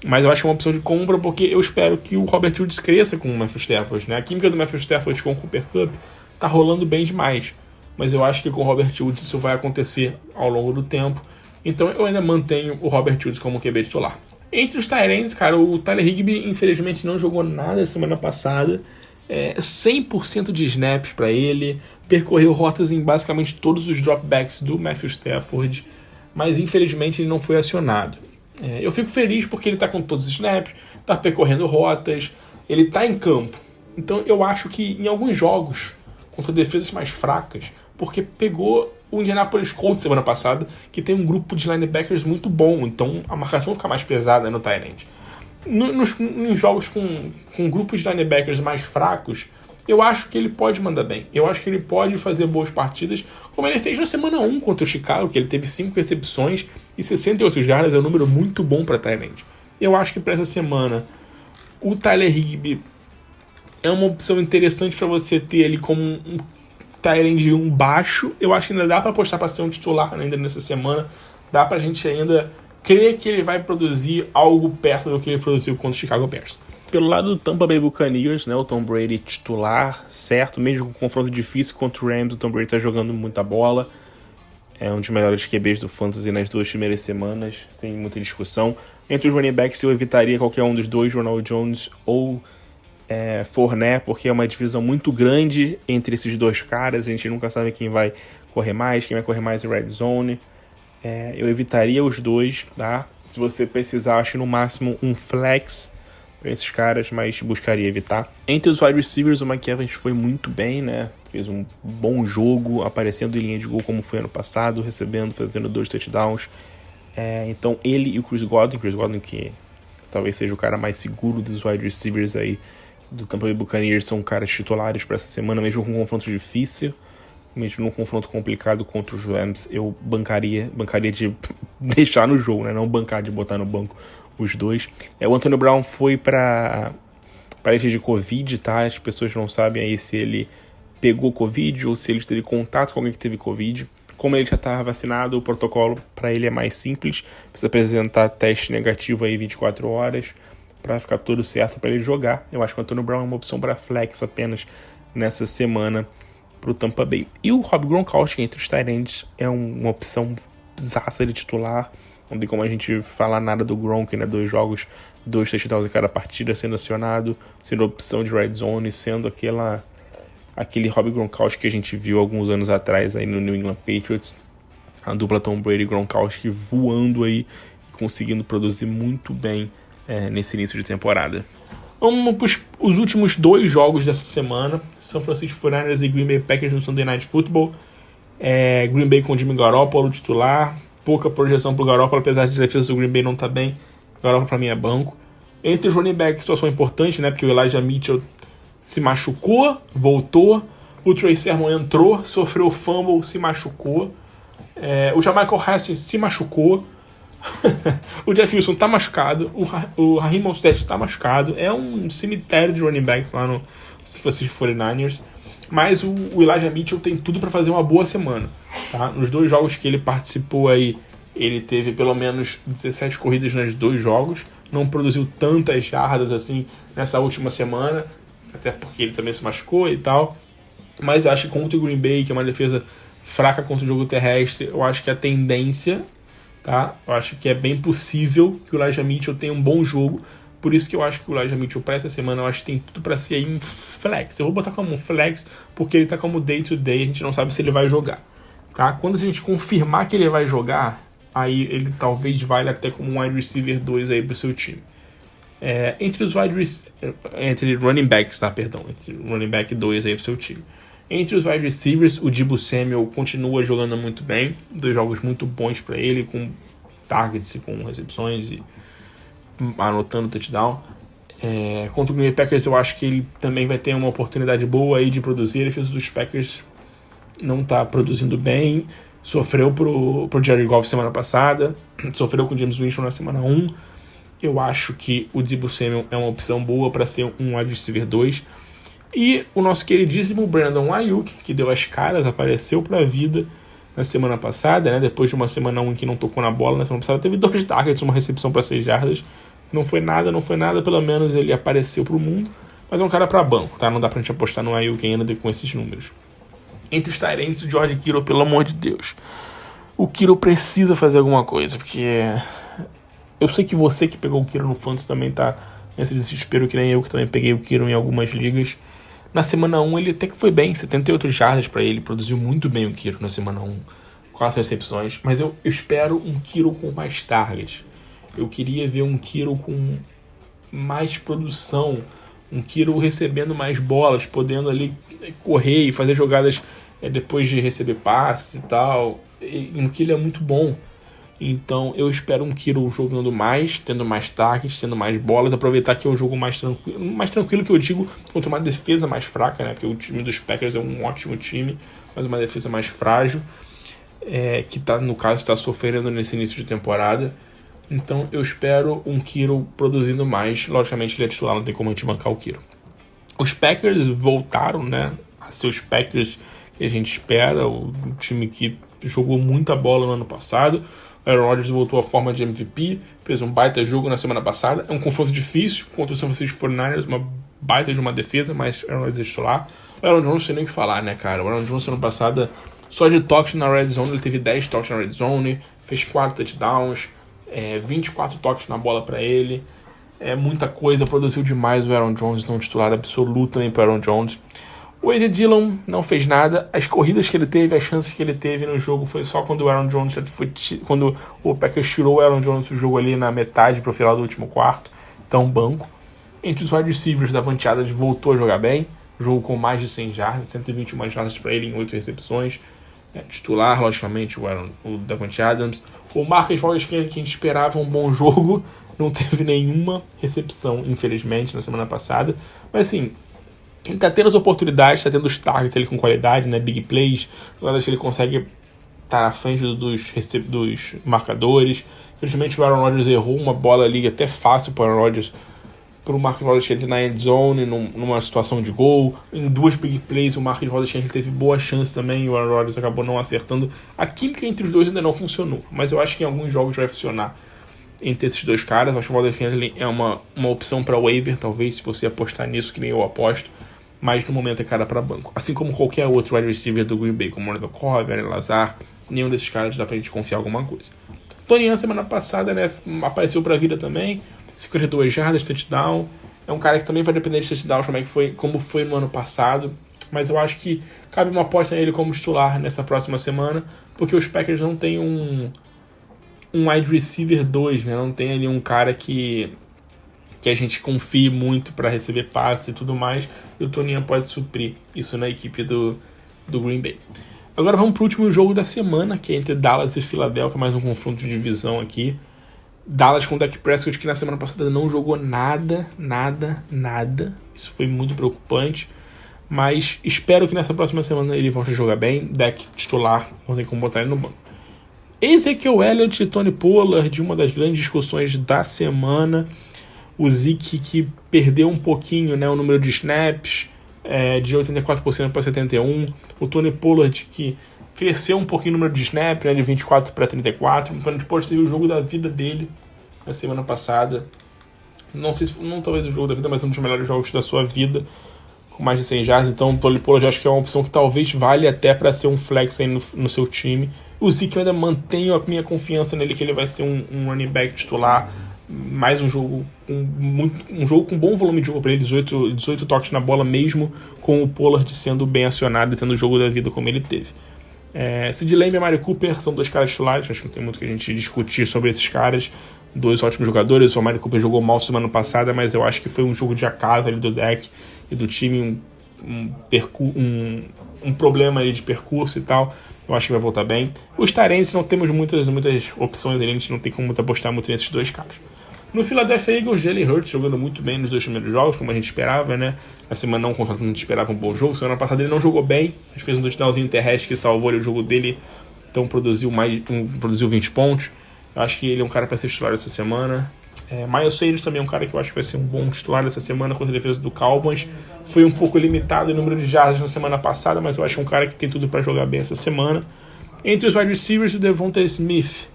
Speaker 1: Mas eu acho que é uma opção de compra, porque eu espero que o Robert Woods cresça com o Matthew Stafford, né? A química do Matthew Stafford com o Cooper Kupp tá rolando bem demais. Mas eu acho que com o Robert Woods isso vai acontecer ao longo do tempo. Então eu ainda mantenho o Robert Woods como QB titular. Entre os tight ends, cara, o Tyler Higbee infelizmente não jogou nada semana passada. 100% de snaps para ele, percorreu rotas em basicamente todos os dropbacks do Matthew Stafford, mas infelizmente ele não foi acionado. Eu fico feliz porque ele está com todos os snaps, está percorrendo rotas, ele está em campo. Então eu acho que em alguns jogos, contra defesas mais fracas, porque pegou o Indianapolis Colts semana passada, que tem um grupo de linebackers muito bom, então a marcação fica mais pesada no tight end. Nos jogos com grupos de linebackers mais fracos, eu acho que ele pode mandar bem. Eu acho que ele pode fazer boas partidas, como ele fez na semana 1 contra o Chicago, que ele teve 5 recepções e 68 jardas, é um número muito bom para tight end. Eu acho que para essa semana o Tyler Higbee é uma opção interessante para você ter ele como um tight end 1 baixo. Eu acho que ainda dá para apostar para ser um titular ainda nessa semana. Dá pra gente ainda crer que ele vai produzir algo perto do que ele produziu contra o Chicago Bears. Pelo lado do Tampa Bay Buccaneers, né, o Tom Brady titular, certo, mesmo com um confronto difícil contra o Rams, o Tom Brady tá jogando muita bola. É um dos melhores QBs do Fantasy nas 2 primeiras semanas, sem muita discussão. Entre os running backs eu evitaria qualquer um dos dois, Ronald Jones ou Fournette, porque é uma divisão muito grande entre esses 2 caras, a gente nunca sabe quem vai correr mais em red zone. Eu evitaria os 2, tá? Se você precisar, acho no máximo um flex para esses caras, mas buscaria evitar. Entre os wide receivers, o Mike Evans foi muito bem, né? Fez um bom jogo, aparecendo em linha de gol como foi ano passado, fazendo 2 touchdowns. Então ele e o Chris Godwin, que talvez seja o cara mais seguro dos wide receivers aí do Tampa Bay Buccaneers, são caras titulares para essa semana, mesmo com um confronto difícil. Mesmo num confronto complicado contra os Rams, eu bancaria de deixar no jogo, né? Não bancar de botar no banco os 2. O Antonio Brown foi para lista de Covid, tá? As pessoas não sabem aí se ele pegou Covid ou se ele teve contato com alguém que teve Covid. Como ele já estava vacinado, o protocolo para ele é mais simples. Precisa apresentar teste negativo aí 24 horas para ficar tudo certo para ele jogar. Eu acho que o Antonio Brown é uma opção para flex apenas nessa semana pro Tampa Bay. E o Rob Gronkowski entre os tight ends é uma opção zaça de titular. Não tem como a gente falar nada do Gronk, né? 2 jogos, 2 touchdowns em cada partida, sendo acionado, sendo opção de red zone, sendo aquele Rob Gronkowski que a gente viu alguns anos atrás aí no New England Patriots. A dupla Tom Brady e Gronkowski voando aí e conseguindo produzir muito bem nesse início de temporada. Vamos para os últimos 2 jogos dessa semana. São Francisco 49ers e Green Bay Packers no Sunday Night Football. Green Bay com o Jimmy Garoppolo titular. Pouca projeção para o Garoppolo, apesar de a defesa do Green Bay não estar bem. Garoppolo para mim é banco. Entre os running backs, situação importante, né? Porque o Elijah Mitchell se machucou, voltou. O Trey Sermon entrou, sofreu fumble, se machucou. O Jamaica Hassan se machucou. O Jeff Wilson tá machucado, o Raheem Mostert tá machucado, é um cemitério de running backs lá no Francisco 49ers, mas o Elijah Mitchell tem tudo para fazer uma boa semana, tá? Nos 2 jogos que ele participou aí, ele teve pelo menos 17 corridas nos 2 jogos, não produziu tantas jardas assim nessa última semana, até porque ele também se machucou e tal, mas eu acho que contra o Green Bay, que é uma defesa fraca contra o jogo terrestre, eu acho que a tendência tá? Eu acho que é bem possível que o Elijah Mitchell tenha um bom jogo. Por isso que eu acho que o Elijah Mitchell para essa semana, eu acho que tem tudo para ser aí um flex. Eu vou botar como um flex porque ele tá como day to day, a gente não sabe se ele vai jogar, tá? Quando a gente confirmar que ele vai jogar, aí ele talvez valha até como um wide receiver 2 aí pro seu time. Entre running backs, tá? Perdão. Entre running back 2 aí pro seu time. Entre os wide receivers, o Deebo Samuel continua jogando muito bem. 2 jogos muito bons para ele, com targets e com recepções e anotando touchdown. Contra o Green Bay Packers, eu acho que ele também vai ter uma oportunidade boa aí de produzir. A defesa dos Packers não tá produzindo bem. Sofreu pro Jared Goff semana passada. Sofreu com o James Winston na semana 1. Eu acho que o Deebo Samuel é uma opção boa para ser um wide receiver 2. E o nosso queridíssimo Brandon Ayuk, que deu as caras, apareceu pra vida na semana passada, né? Depois de uma semana 1 que não tocou na bola, na semana passada teve 2 targets, uma recepção para 6 jardas. Não foi nada, pelo menos ele apareceu pro mundo. Mas é um cara pra banco, tá? Não dá pra gente apostar no Ayuk ainda com esses números. Entre os Tyrants, o George Kittle, pelo amor de Deus. O Kittle precisa fazer alguma coisa, porque eu sei que você que pegou o Kittle no Fantasy também tá nesse desespero, que nem eu que também peguei o Kittle em algumas ligas. Na semana 1 ele até que foi bem, 78 jardas pra ele, produziu muito bem o Kittle na semana 1, 4 recepções, mas eu espero um Kittle com mais targets. Eu queria ver um Kittle com mais produção, um Kittle recebendo mais bolas, podendo ali correr e fazer jogadas depois de receber passes e tal, no que ele é muito bom. Então eu espero um Kittle jogando mais, tendo mais targets, tendo mais bolas, aproveitar que é um jogo mais tranquilo que eu digo, contra uma defesa mais fraca, né? Porque o time dos Packers é um ótimo time, mas uma defesa mais frágil, que no caso está sofrendo nesse início de temporada. Então eu espero um Kittle produzindo mais. Logicamente ele é titular, não tem como a gente bancar o Kittle. Os Packers voltaram, né, a ser os Packers que a gente espera, o time que jogou muita bola no ano passado. O Aaron Rodgers voltou à forma de MVP, fez um baita jogo na semana passada. É um confronto difícil contra o San Francisco 49ers, uma baita de uma defesa, mas o Aaron Rodgers é titular. O Aaron Jones não sei nem o que falar, né, cara? O Aaron Jones, semana passada, só de toques na Red Zone, ele teve 10 toques na Red Zone, fez 4 touchdowns, 24 toques na bola pra ele. É muita coisa, produziu demais o Aaron Jones, então titular absoluto também para o Aaron Jones. O A.J. Dillon não fez nada. As corridas que ele teve, as chances que ele teve no jogo foi só quando o Aaron Jones quando o Packers tirou o Aaron Jones do jogo ali na metade pro final do último quarto. Então, banco. Entre os wide receivers, Davante Adams voltou a jogar bem. Jogo com mais de 100 jardas, 121 jardas para ele em 8 recepções. Titular, logicamente, o Davante Adams. O Marcus Valdez-Scantling, que a gente esperava um bom jogo, não teve nenhuma recepção, infelizmente, na semana passada. Mas assim, ele tá tendo as oportunidades, tá tendo os targets ali com qualidade, né? Big plays, jogadas que ele consegue estar à frente dos marcadores. Infelizmente o Aaron Rodgers errou uma bola ali até fácil para o Aaron Rodgers, para o Marcus Valdez-Scantling na end zone, numa situação de gol. Em 2 big plays o Marcus Valdez-Scantling teve boa chance também e o Aaron Rodgers acabou não acertando. A química entre os dois ainda não funcionou, mas eu acho que em alguns jogos vai funcionar entre esses dois caras. Eu acho que o Valdez-Scantling é uma opção para waiver, talvez, se você apostar nisso, que nem eu aposto. Mas no momento é cara para banco. Assim como qualquer outro wide receiver do Green Bay, como o Randall Cobb, Allen Lazard, nenhum desses caras dá pra gente confiar alguma coisa. Tonyan, semana passada, né, apareceu pra vida também, 52 jardas, touchdown. É um cara que também vai depender de touchdowns, como foi no ano passado. Mas eu acho que cabe uma aposta nele como titular nessa próxima semana, porque os Packers não tem um wide receiver 2, né? Não tem ali um cara que a gente confie muito para receber passe e tudo mais, e o Tonyan pode suprir isso na equipe do Green Bay. Agora vamos para o último jogo da semana, que é entre Dallas e Philadelphia, mais um confronto de divisão aqui. Dallas com o Dak Prescott, que na semana passada não jogou nada. Isso foi muito preocupante, mas espero que nessa próxima semana ele volte a jogar bem. Dak titular, não tem como botar ele no banco. Ezekiel Elliott e Tony Pollard, uma das grandes discussões da semana. O Zeke, que perdeu um pouquinho, né, o número de snaps, de 84% para 71%. O Tony Pollard, que cresceu um pouquinho o número de snaps, né, de 24 para 34%. O Tony Pollard teve o jogo da vida dele na semana passada. Não sei se não talvez o jogo da vida, mas um dos melhores jogos da sua vida, com mais de 100 jardas. Então o Tony Pollard eu acho que é uma opção que talvez valha até para ser um flex aí no seu time. O Zeke, eu ainda mantenho a minha confiança nele, que ele vai ser um running back titular. Mais um jogo com bom volume de jogo para ele, 18 toques na bola, mesmo com o Pollard sendo bem acionado e tendo o jogo da vida como ele teve. Sid Lamb e Amari Cooper são dois caras titulares, acho que não tem muito que a gente discutir sobre esses caras. Dois ótimos jogadores. O Amari Cooper jogou mal semana passada, mas eu acho que foi um jogo de acaso ali do deck e do time, um problema ali de percurso e tal. Eu acho que vai voltar bem. Os Tyrants não temos muitas opções ali, a gente não tem como apostar muito nesses dois caras. No Philadelphia Eagles, Jalen Hurts jogando muito bem nos 2 primeiros jogos, como a gente esperava, né? Na semana não, contanto, a gente esperava um bom jogo. Semana passada ele não jogou bem, mas fez um touchdownzinho terrestre que salvou ali o jogo dele, então produziu 20 pontos. Eu acho que ele é um cara para ser titular essa semana. Miles Sanders também é um cara que eu acho que vai ser um bom titular essa semana contra a defesa do Cowboys. Foi um pouco limitado em número de jardas na semana passada, mas eu acho um cara que tem tudo para jogar bem essa semana. Entre os wide receivers, o Devonta Smith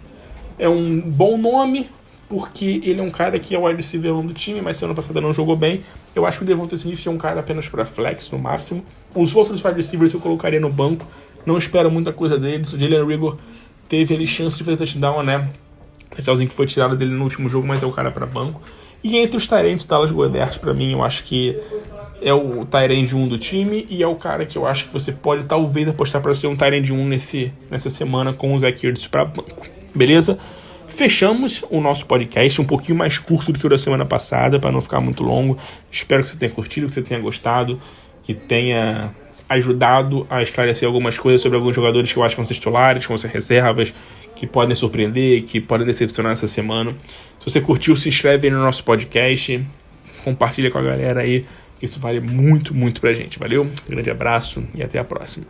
Speaker 1: é um bom nome, porque ele é um cara que é o wide receiver do time, mas semana passada não jogou bem. Eu acho que o Devonta Smith é um cara apenas para flex, no máximo. Os outros wide receivers eu colocaria no banco, não espero muita coisa deles. O Jalen Reagor teve ali chance de fazer touchdown, né? Touchdownzinho que foi tirado dele no último jogo, mas é o cara para banco. E entre os Tyrants, Dallas Goedert, para mim, eu acho que é o Tyrant 1 do time e é o cara que eu acho que você pode talvez apostar para ser um Tyrant 1 nessa semana com o Zach Ertz para banco. Beleza? Fechamos o nosso podcast, um pouquinho mais curto do que o da semana passada, para não ficar muito longo. Espero que você tenha curtido, que você tenha gostado, que tenha ajudado a esclarecer algumas coisas sobre alguns jogadores que eu acho que vão ser titulares, que vão ser reservas, que podem surpreender, que podem decepcionar essa semana. Se você curtiu, se inscreve aí no nosso podcast, compartilha com a galera aí, isso vale muito, muito pra gente. Valeu, grande abraço e até a próxima.